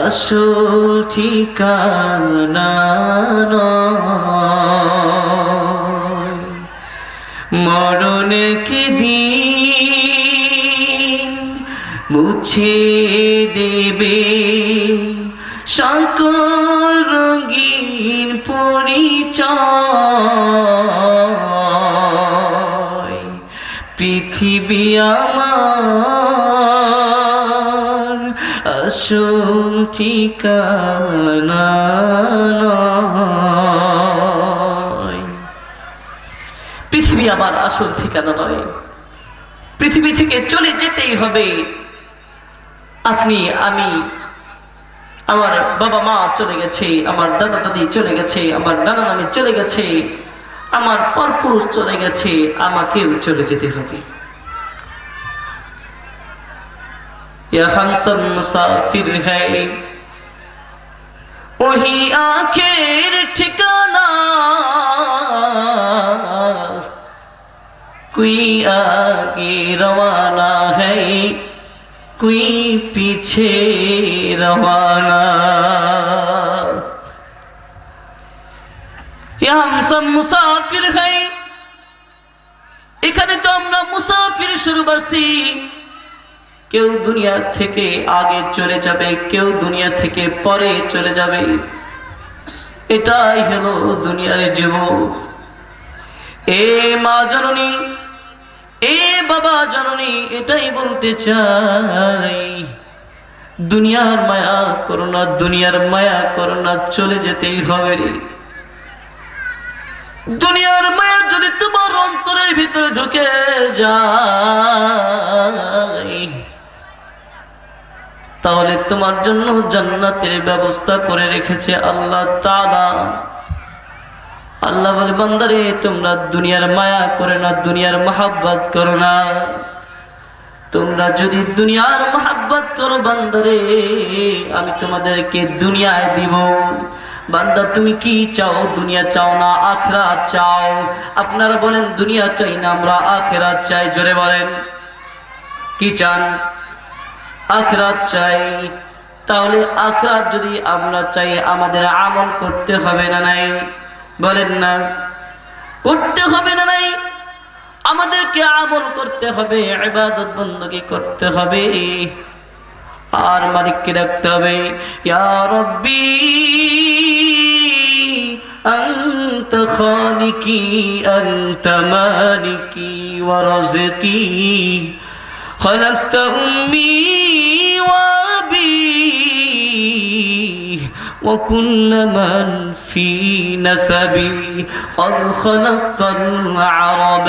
আসল ঠিকানা নয়, মরণে কি দিন মুছে দেবে সকল রঙিন পরিচয়। পৃথিবী আমার আসল ঠিকানা নয়। পৃথিবী আমার আসল ঠিকানা নয়। পৃথিবী থেকে চলে যেতেই হবে। আপনি, আমি, আমার বাবা মা চলে গেছে, আমার দাদা দাদি চলে গেছে, আমার নানা নানি চলে গেছে, আমার পরপুরুষ চলে গেছে, আমাকেও চলে যেতে হবে। ইয়া হামসা মুসাফির হ্যায় ওহি আখের ঠিকানা, কোই আগে রওয়ানা হ্যায় कोई पीछे रवाना। ये हम सब मुसाफिर हैं। এখানে তো আমরা মুসাফির শুরু করছি। কেউ দুনিয়া থেকে আগে চলে যাবে, কেউ দুনিয়া থেকে পরে চলে যাবে। এটাই হলো দুনিয়ার জীবন। এ মা জননী, এ বাবা জননী, এটাই বলতে চাই, দুনিয়ার মায়া করো না, দুনিয়ার মায়া করো না, চলে যেতেই হবে রে। দুনিয়ার মায়া যদি তোমার অন্তরের ভিতরে ঢুকে যায়, তাহলে তোমার জন্য জান্নাতের ব্যবস্থা করে রেখেছে আল্লাহ তাআলা। আল্লাহ বলে, বান্দারে, তোমরা দুনিয়ার মায়া করে না, দুনিয়ার মহাব্বত করো না। তোমরা যদি দুনিয়ার মহাব্বত করো বান্দারে, আমি তোমাদেরকে দুনিয়ায় দিব। বান্দা, তুমি কি চাও? দুনিয়া চাও না আখিরাত চাও? আপনারা বলেন দুনিয়া চাই না, আমরা আখিরাত চাই। জোরে বলেন, কি চান? আখিরাত চাই। তাহলে আখিরাত যদি আমরা চাই, আমাদের আমল করতে হবে না নাই? বলেন না, করতে হবে না নাই? আমাদেরকে আমল করতে হবে, ইবাদত বندگی করতে হবে। আর মালিককে ডাকতে হবে, ইয়া রব্বি আনতা খালিকি আনতা মালিকি ওয়া রাযিকি খালাকতা উম্মি ওয়া আবি وكل من في نسبي قد خلقت العرب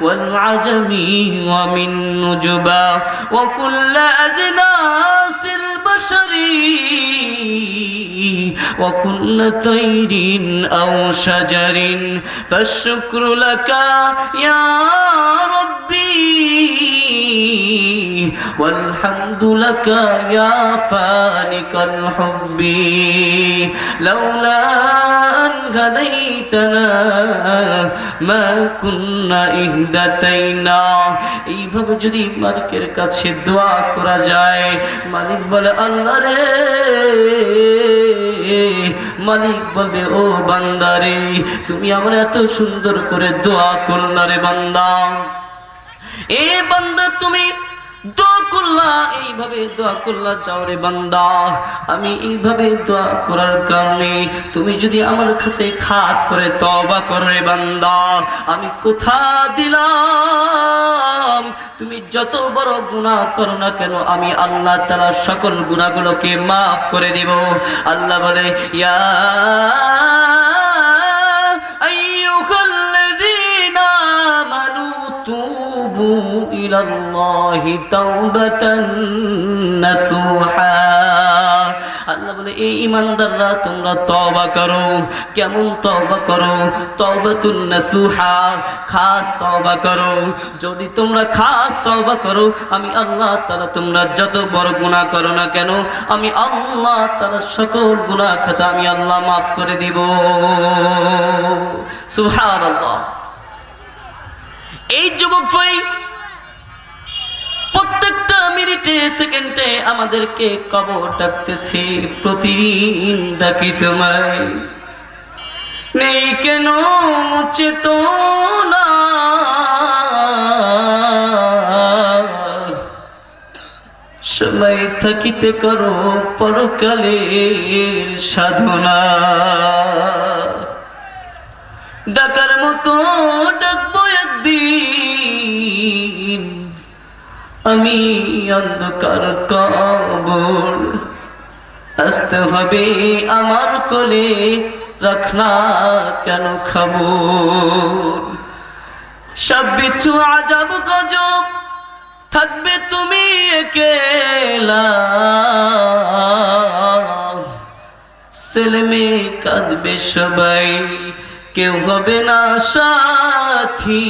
والعجم ومن نجبا وكل أجناس البشر وكل طير أو شجر فالشكر لك يا ربي والحمد لك يا فالق الحب لولا أن هديتنا ما كنا اهتدينا এইভাবে যদি মালিকের কাছে দোয়া করা যায়, মালিক বলে আল্লাহ রে, মালিক বলবে ও বান্দা রে, তুমি আমার এত সুন্দর করে দোয়া করলা রে বান্দা, এ বান্দা তুমি দোয়া করলা, এইভাবে দোয়া করলা, যাও রে বান্দা, আমি এইভাবে দোয়া করার কারণে তুমি যদি আমার কাছে খাস করে তওবা করো রে বান্দা, আমি কথা দিলাম তুমি যত বড় গুনাহ করো না কেন আমি আল্লাহ তাআলা সকল গুনাহগুলোকে মাফ করে দেব। আল্লাহ বলে, ইয়া আইয়ুহাল্লাযীনা আমানু তুবু ইলাল্লাহি তাওবাতান নাসুহা। আল্লাহ বলে, এই ঈমানদাররা তোমরা তওবা করো। কেমন তওবা করো? তাওবাতুন নাসুহা, খাস তওবা করো। যদি তোমরা খাস তওবা করো, আমি আল্লাহ তাআলা তোমরা যত বড় গুনাহ করো না কেন আমি আল্লাহ তাআলা সকল গুনাহ খাতা আমি আল্লাহ মাফ করে দিব। সুবহানাল্লাহ। এই যুবক ভাই প্রত্যেকটা মিনিটে সেকেন্ডে আমাদেরকে কবর ডাকতেছে, প্রতিদিন ডাকি তোমায়, নেই কেন চেতনা, সময় থাকিতে করো পরকালের সাধনা, ডাকার মতো ডাকবো একদিন আমি অন্ধকার কবর, আসতে হবে আমার কোলে, রাখনা কেন খবর, সব কিছু আজব গজব থাকবে তুমি একেলা, ছেলে মেয়ে কাঁদবে সবাই, কেউ হবে না সাথী,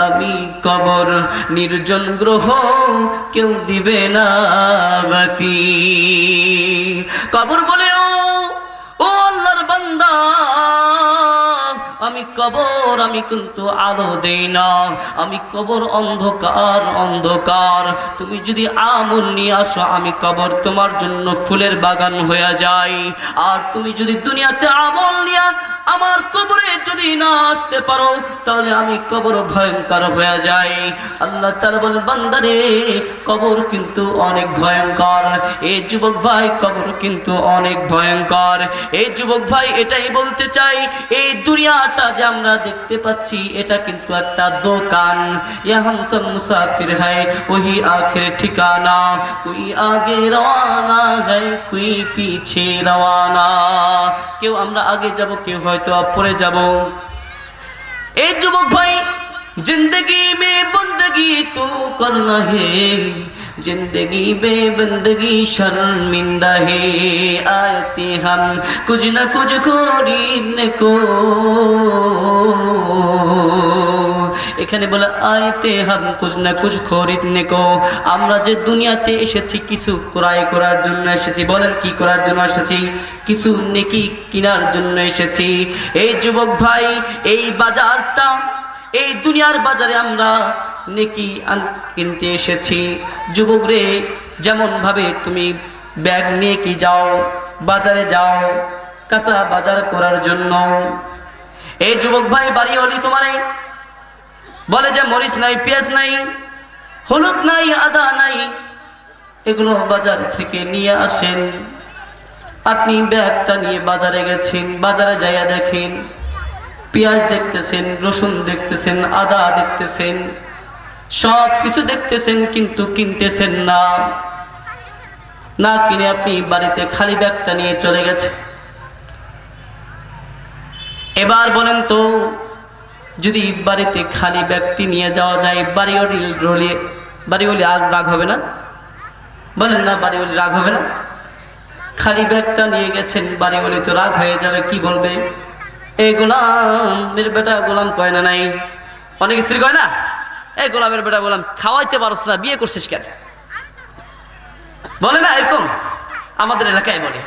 আমি কবর নির্জন গ্রহ, কেউ দিবে না বাতি। কবর বলে, ও আল্লাহর বান্দা, আমি কবর, আমি কিন্তু আলো দেই না, আমি কবর অন্ধকার অন্ধকার, তুমি যদি আমল নিয়ে আসো আমি কবর তোমার জন্য ফুলের বাগান হয়ে যায়। আর তুমি যদি দুনিয়াতে আমল নিয়ে আমার কবরে যদি না আসতে পারো তাহলে আমি কবর ভয়ঙ্কর হয়ে যায়। আল্লাহ তাআলা বলেন, বান্দারে কবর কিন্তু অনেক ভয়ঙ্কর। এই যুবক ভাই কবর কিন্তু অনেক ভয়ঙ্কর। এই যুবক ভাই এটাই বলতে চাই, এই দুনিয়াটা যে আমরা দেখতে পাচ্ছি এটা কিন্তু একটা দোকান। ইয়া হাম সব মুসাফির হ্যায় ওহি আখির ঠিকানা, কোই আগে রওয়ানা হ্যায় কোই পিছে রওয়ানা। কেউ আমরা আগে যাব, কেউ হয়তো পরে যাব। এই যুবক ভাই जिंदगी में बंदगी तो करना है, जिंदगी में बंदगी शर्मिंदा है, आते हम कुछ न कुछ खरीदने को, এখানে বলে আইতে হাম কুছ না কুছ খরিদনে কো, আমরা যে দুনিয়াতে এসেছি কিছু ক্রয় করার জন্য এসেছি। বলেন কি করার জন্য এসেছি? কিছু নেকি কেনার জন্য এসেছি। এই যুবক ভাই এই বাজারটা, এই দুনিয়ার বাজারে আমরা নেকি কিনতে এসেছি। যুবক রে, যেমন ভাবে তুমি ব্যাগ নিয়ে কি যাও, বাজারে যাও কাঁচা বাজার করার জন্য। এই যুবক ভাই বাড়ি হলি তোমারে বলে যে মরিচ নাই, পেঁয়াজ নাই, হলুদ নাই, আদা নাই, এগুলো বাজার থেকে নিয়ে আসেন। আপনি ব্যাগটা নিয়ে বাজারে গেছেন, বাজারে যাইয়া দেখেন পেঁয়াজ দেখতেছেন, রসুন দেখতেছেন, আদা দেখতেছেন, সব কিছু দেখতেছেন, কিন্তু কিনতেছেন না। না কিনে আপনি বাড়িতে খালি ব্যাগটা নিয়ে চলে গেছেন। এবার বলেন তো, যদি বাড়িতে খালি ব্যাগটি নিয়ে যাওয়া যায়, বাড়িওয়ালি আর রাগ হবে না? বলেন না, বাড়িওয়ালি রাগ হবে না? খালি ব্যাগটা নিয়ে গেছেন, বাড়িওয়ালি তো রাগ হয়ে যাবে। কি বলবে? এই গোলামের বেটা, গোলাম কয় না নাই, অনেক স্ত্রী কয় না, এই গোলামের বেটা, গোলাম খাওয়াইতে পারস না, বিয়ে করছিস কেন? বলে না এরকম? আমাদের এলাকায় বলে।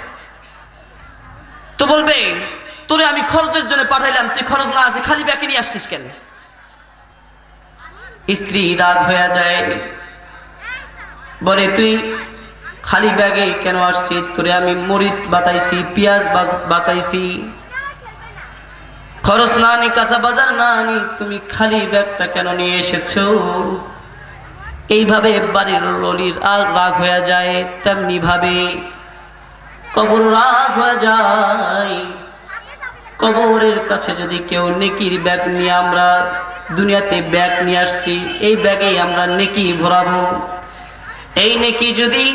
তো বলবে, তোরে আমি খরচের জন্য পাঠাইলাম, তুই খরচ না আসে খালি ব্যাগে নিয়ে আসছিস কেন? স্ত্রী রাগ হয়ে যায়, বলে তুই খালি ব্যাগে কেন আসছিস? তোরে আমি মরিচ বাতাইছি, পেঁয়াজ বাতাইছি, খরচ না আনি, কাঁচা বাজার না আনি, তুমি খালি ব্যাগটা কেন নিয়ে এসেছো? এইভাবে বাড়ির ললির আর রাগ হয়ে যায়, তেমনি ভাবে কবর রাগ হয়ে যায়। কবরের কাছে যদি কেউ নেকির ব্যাগ নিয়ে, আমরা দুনিয়াতে ব্যাগ নিয়ে আসছি, এই ব্যাগেই আমরা নেকি ভরাবো। এই নেকি যদি,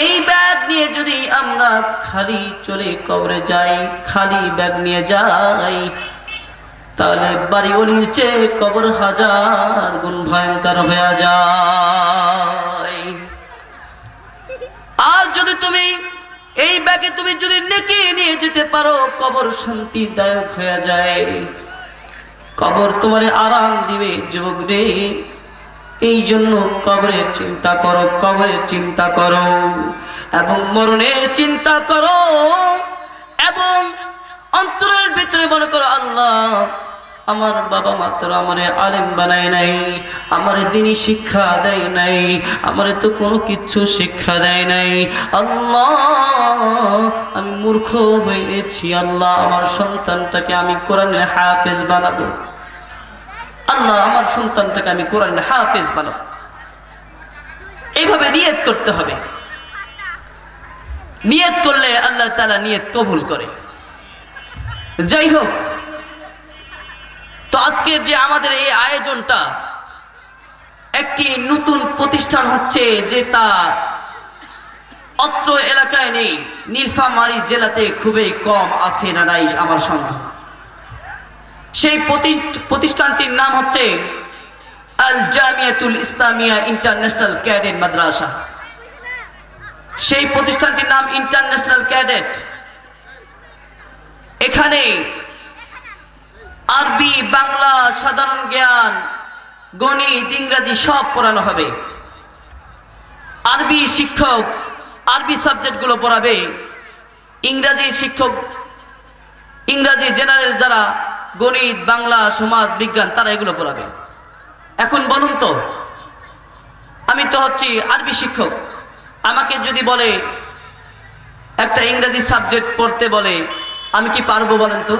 এই ব্যাগ নিয়ে যদি আমরা খালি চলে কবরে যাই, খালি ব্যাগ নিয়ে যাই, তাহলে বাড়িওয়ালির চেয়ে কবর হাজার গুণ ভয়ঙ্কর হয়ে যায়। আর যদি তুমি এই ব্যাগে তুমি যদি নেকি নিয়ে যেতে পারো, কবর শান্তিদায়ক হয়ে যায়, কবর তোমারে আরাম দিবে। যুবক রে, এই জন্য কবরের চিন্তা করো, কবরের চিন্তা করো, এবং মরণের চিন্তা করো, এবং অন্তরের ভিতরে মনে করো, আল্লাহ আমার বাবা মা তো আমারে আলেম বানায় নাই, আমারে দ্বীনি শিক্ষা দেয় নাই, আমারে তো কোনো কিছু শিক্ষা দেয় নাই। আল্লাহ আমি মূর্খ হয়েছি, আল্লাহ আমার সন্তানটাকে আমি কোরআনের হাফেজ বানাবো, আল্লাহ আমার সন্তানটাকে আমি কোরআনের হাফেজ বানাবো। এইভাবে নিয়ত করতে হবে। নিয়ত করলে আল্লাহ তাআলা নিয়ত কবুল করে। যাই হোক, তো আজকের যে আমাদের এই আয়োজনটা, একটি নতুন প্রতিষ্ঠান হচ্ছে, যে তা অত্র এলাকায় নেই, নীলফামারী জেলাতে খুবই কম আছে না নাই আমার সন্দেহ। সেই প্রতিষ্ঠানটির নাম হচ্ছে আল জামিয়াতুল ইসলামিয়া ইন্টারন্যাশনাল ক্যাডেট মাদ্রাসা। সেই প্রতিষ্ঠানটির নাম ইন্টারন্যাশনাল ক্যাডেট। এখানে আরবি, বাংলা, সাধারণ জ্ঞান, গণিত, ইংরেজি সব পড়ানো হবে। আরবি শিক্ষক আরবি সাবজেক্টগুলো পড়াবে, ইংরেজি শিক্ষক ইংরেজি জেনারেল যারা গণিত, বাংলা, সমাজ বিজ্ঞান, তারা এগুলো পড়াবে। এখন বলুন তো, আমি তো হচ্ছি আরবি শিক্ষক, আমাকে যদি বলে একটা ইংরেজি সাবজেক্ট পড়তে বলে, আমি কি পারবো? বলেন তো,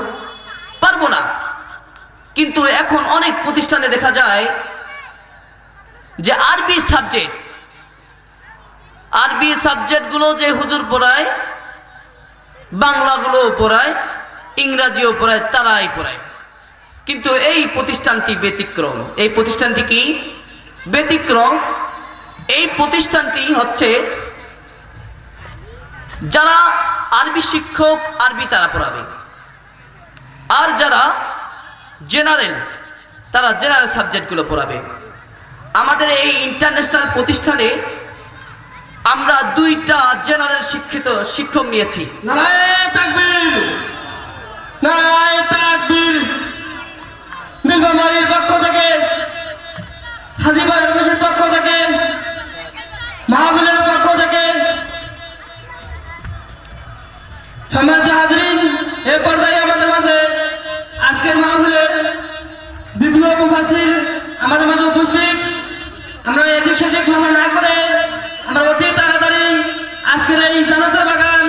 পারবো না। কিন্তু এখন অনেক প্রতিষ্ঠানে দেখা যায় যে আরবি সাবজেক্টগুলো যে হুজুর পড়ায়, বাংলাগুলোও পড়ায়, ইংরাজিও পড়ায়, তারাই পড়ায়। কিন্তু এই প্রতিষ্ঠানটি ব্যতিক্রম। এই প্রতিষ্ঠানটি কি ব্যতিক্রম? এই প্রতিষ্ঠানটি হচ্ছে, যারা আরবি শিক্ষক, আরবি তারা পড়াবে, আর যারা জেনারেল, তারা জেনারেল সাবজেক্টগুলো পড়াবে। আমাদের এই ইন্টারন্যাশনাল প্রতিষ্ঠানে আমরা 2টা জেনারেল শিক্ষক নিয়েছি। নারায়ে তাকবীর, নারায়ে তাকবীর। নীলফামারীর পক্ষ থেকে, হাজীবাগ রমেশের পক্ষ থেকে, মাহফিলের পক্ষ থেকে, সম্মানিত হাজরিন, এ পর্যায়ে আমাদের মাঝে আজকের মাহফিলের দ্বিতীয় মুফাসসির আমাদের মাঝে উপস্থিত। আমরা এদিক সেদিক সময় না করে আমরা অতি তাড়াতাড়ি আজকের এই জান্নাতের বাগান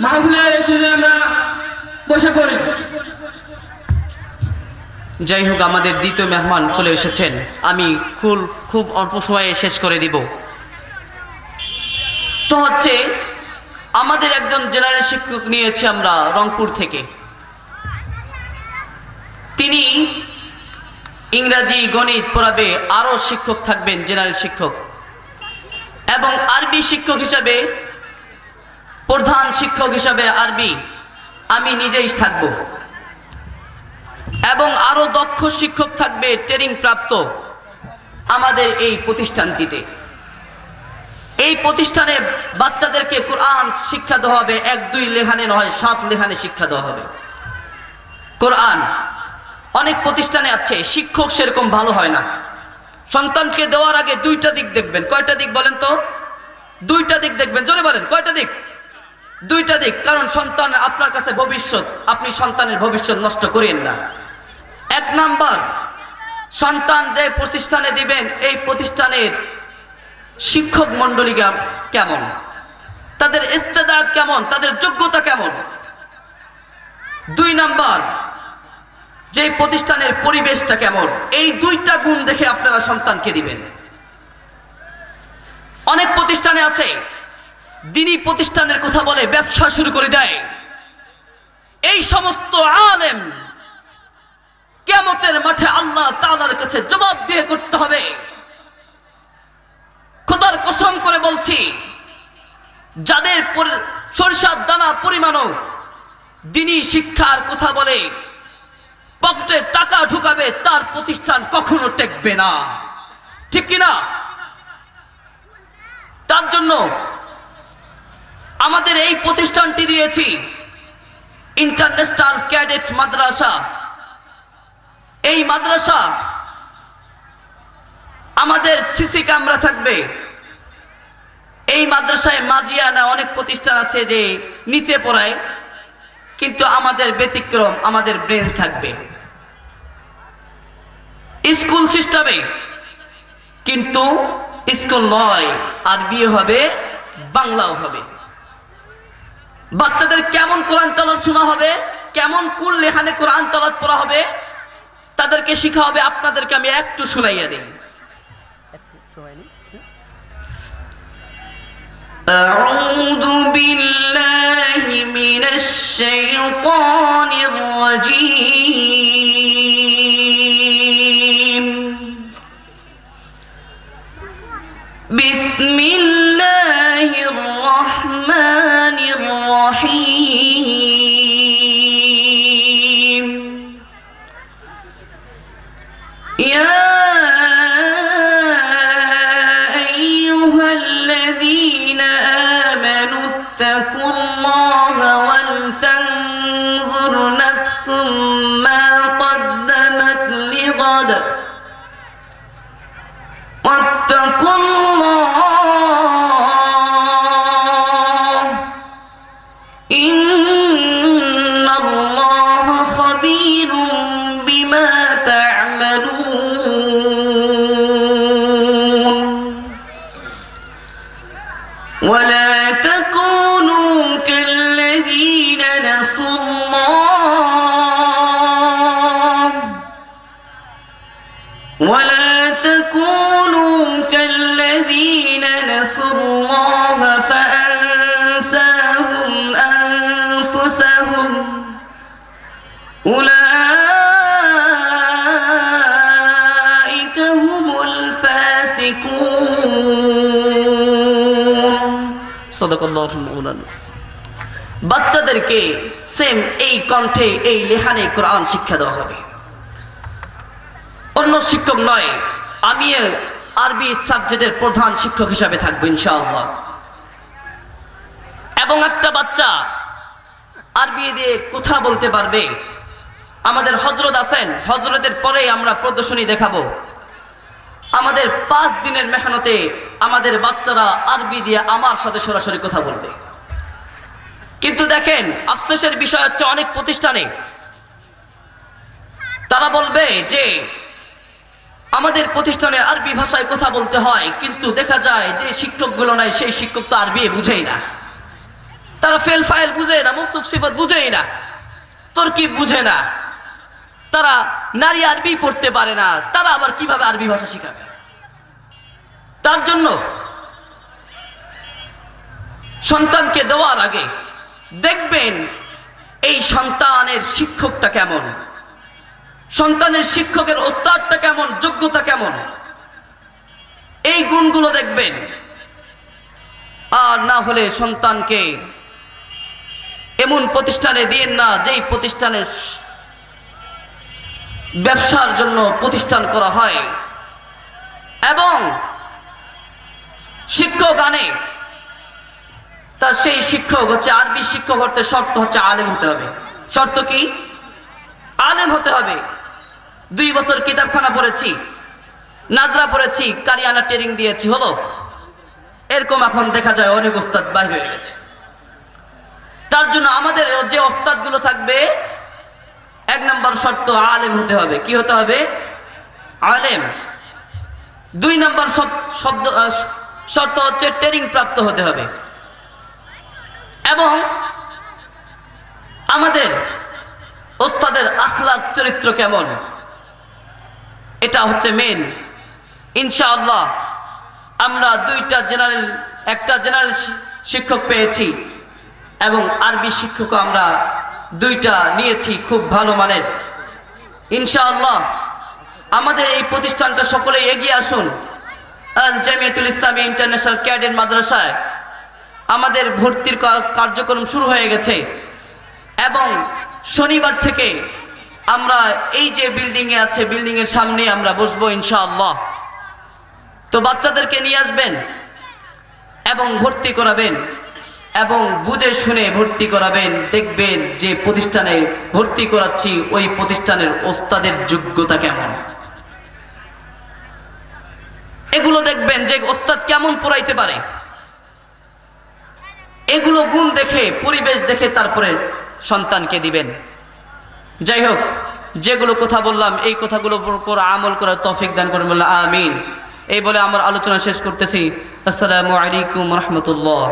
মাহফিলের স্টেজে আমরা বসে পড়ি। যাই হোক, আমাদের দ্বিতীয় মেহমান চলে এসেছেন, আমি খুব অল্প সময়ে শেষ করে দিব। তো হচ্ছে আমাদের একজন জেনারেল শিক্ষক নিয়েছি আমরা রংপুর থেকে। তিনি ইংরাজি গণিত পড়াবে, আরো শিক্ষক থাকবেন জেনারেল শিক্ষক, এবং আরবি শিক্ষক হিসাবে প্রধান শিক্ষক হিসাবে আরবি আমি নিজেই থাকব, এবং আরো দক্ষ শিক্ষক থাকবে ট্রেনিং প্রাপ্ত আমাদের এই প্রতিষ্ঠানটিতে। এই প্রতিষ্ঠানে বাচ্চাদেরকে কোরআন শিক্ষা দেওয়া হবে, 1-2 লেখানে নয় 7 লেখানে শিক্ষা দেওয়া হবে কোরআন। অনেক প্রতিষ্ঠানে আছে শিক্ষক সেরকম ভালো হয় না। সন্তানকে দেওয়ার আগে 2টা দিক দেখবেন। কয়টা দিক বলেন তো? 2টা দিক দেখবেন, জোরে বলেন কয়টা দিক? 2টা দিক। কারণ সন্তান আপনার কাছে ভবিষ্যৎ, আপনি সন্তানের ভবিষ্যৎ নষ্ট করেন না। 1 নাম্বার, সন্তান যে প্রতিষ্ঠানে দিবেন এই প্রতিষ্ঠানের শিক্ষক মন্ডলী কেমন, তাদের ইস্তেদাদ কেমন, তাদের যোগ্যতা কেমন। 2 নাম্বার, যে প্রতিষ্ঠানের পরিবেশটা কেমন। এই 2টা গুণ দেখে আপনারা সন্তানকে দিবেন। অনেক প্রতিষ্ঠানে আছে দিনী প্রতিষ্ঠানের কথা বলে ব্যবসা শুরু করে দেয়। এই সমস্ত আলেম কিয়ামতের মাঠে আল্লাহ তাআলার কাছে জবাব দিয়ে করতে হবে। খোদার কসম করে বলছি, যাদের সরিষার দানা পরিমাণও দিনী শিক্ষার কথা বলে পকেটে টাকা ঢুকাবে, তার প্রতিষ্ঠান কখনো টেকবে না, ঠিক কিনা? তার জন্য আমাদের এই প্রতিষ্ঠানটি দিয়েছি ইন্টারন্যাশনাল ক্যাডেট মাদ্রাসা। এই মাদ্রাসা আমাদের সিসি ক্যামেরা থাকবে। এই মাদ্রাসায় মাজিয়ানা অনেক প্রতিষ্ঠান আছে যে নিচে পড়ায়, কিন্তু আমাদের ব্যতিক্রম, আমাদের ব্রেঞ্চ থাকবে স্কুল সিস্টেমে। কিন্তু স্কুল নয়, আরবিও হবে, বাংলাও হবে। বাচ্চাদের কেমন কোরআন তেলাওয়াত শোনা হবে, কেমন কোন লেখানে কোরআন তেলাওয়াত পড়া হবে, তাদেরকে শেখা হবে। আপনাদেরকে আমি একটু শুনাইয়া দিই। أعوذ بالله من الشيطان الرجيم. بسم الله الرحمن الرحيم. يا اتقوا الله ولتنظر نفس ما قدمت لغد واتقوا الله إن الله خبير بما تعملون. ولا تكونوا كالذين نسوا الله ولا تكونوا كالذين نسوا الله فأنساهم أنفسهم أولئك هم الفاسقون. সাদাকাল্লাহুল মাওলানা। বাচ্চাদেরকে সেম এই কণ্ঠে, এই লেখানে কোরআন শিক্ষা দেওয়া হবে, অন্য শিক্ষক নয়। আমি আরবি সাবজেক্টের প্রধান শিক্ষক হিসাবে থাকবো ইনশাআল্লাহ। এবং একটা বাচ্চা আরবি দিয়ে কথা বলতে পারবে। আমাদের হযরত আছেন, হযরতের পরে আমরা প্রদর্শনী দেখাবো। আমাদের 5 দিনের মেহনতে আমাদের বাচ্চারা আরবি দিয়ে আমার সাথে সরাসরি কথা বলবে। কিন্তু দেখেন আফসোসের বিষয় হচ্ছে অনেক প্রতিষ্ঠানে তারা বলবে যে আমাদের প্রতিষ্ঠানে আরবি ভাষায় কথা বলতে হয়, কিন্তু দেখা যায় যে শিক্ষকগুলো নাই সেই শিক্ষক তো আরবি বুঝেই না। তারা ফেল ফাইল বুঝে না, মৌসুফ সিফাত বুঝেই না, তরকিব বুঝে না, তারা নারী আরবি পড়তে পারে না, তারা আবার কিভাবে আরবি ভাষা শিখাবে? তার জন্য সন্তানকে দেওয়ার আগে দেখবেন এই সন্তানের শিক্ষকটা কেমন, সন্তানের শিক্ষকের ওস্তাদটা কেমন, যোগ্যতা কেমন, এই গুণগুলো দেখবেন। আর না হলে সন্তানকে এমন প্রতিষ্ঠানে দিয়েন না যেই প্রতিষ্ঠানের ব্যবসার জন্য প্রতিষ্ঠান করা হয় এবং শিক্ষক আনে, তার সেই শিক্ষক হচ্ছে আরবি শিক্ষক হতে শর্ত হচ্ছে আলেম হতে হবে। শর্ত কি? আলেম হতে হবে। 2 বছর কিতাবখানা পড়েছি, নাজরা পড়েছি, কারিয়ানা ট্রেনিং দিয়েছি, হলো? এরকম এখন দেখা যায় অনেক ওস্তাদ বাইর হয়ে গেছে। তার জন্য আমাদের যে ওস্তাদগুলো থাকবে 1 নম্বর শর্ত আলেম হতে হবে। কি হতে হবে? আলেম। 2 নম্বর শর্ত হচ্ছে ট্রেনিং প্রাপ্ত হতে হবে এবং আমাদের ওস্তাদের আখলাক চরিত্র কেমন, এটা হচ্ছে মেন। ইনশাআল্লাহ আমরা একটা জেনারেল শিক্ষক পেয়েছি এবং আরবি শিক্ষক আমরা 2টা নিয়েছি খুব ভালো মানের। ইনশাআল্লাহ আমাদের এই প্রতিষ্ঠানটা সকলেই এগিয়ে আসুন। আল জামিয়াতুল ইসলামী ইন্টারন্যাশনাল ক্যাডেট মাদ্রাসায় আমাদের ভর্তির কার্যক্রম শুরু হয়ে গেছে এবং শনিবার থেকে আমরা এই যে বিল্ডিংয়ে আছে, বিল্ডিংয়ের সামনে আমরা বসবো ইনশাআল্লাহ। তো বাচ্চাদেরকে নিয়ে আসবেন এবং ভর্তি করাবেন এবং বুঝে শুনে ভর্তি করাবেন। দেখবেন যে প্রতিষ্ঠানে ভর্তি করাচ্ছি ওই প্রতিষ্ঠানের ওস্তাদের যোগ্যতা কেমন, এগুলো দেখবেন যে ওস্তাদ কেমন পড়াইতে পারে। এগুলো গুণ দেখে, পরিবেশ দেখে তারপরে সন্তানকে দিবেন। যাই হোক, যেগুলো কথা বললাম এই কথাগুলোর উপর আমল করার তৌফিক দান করুন, বললাম আমিন। এই বলে আমার আলোচনা শেষ করতেছি। আসসালামু আলাইকুম রহমতুল্লাহ।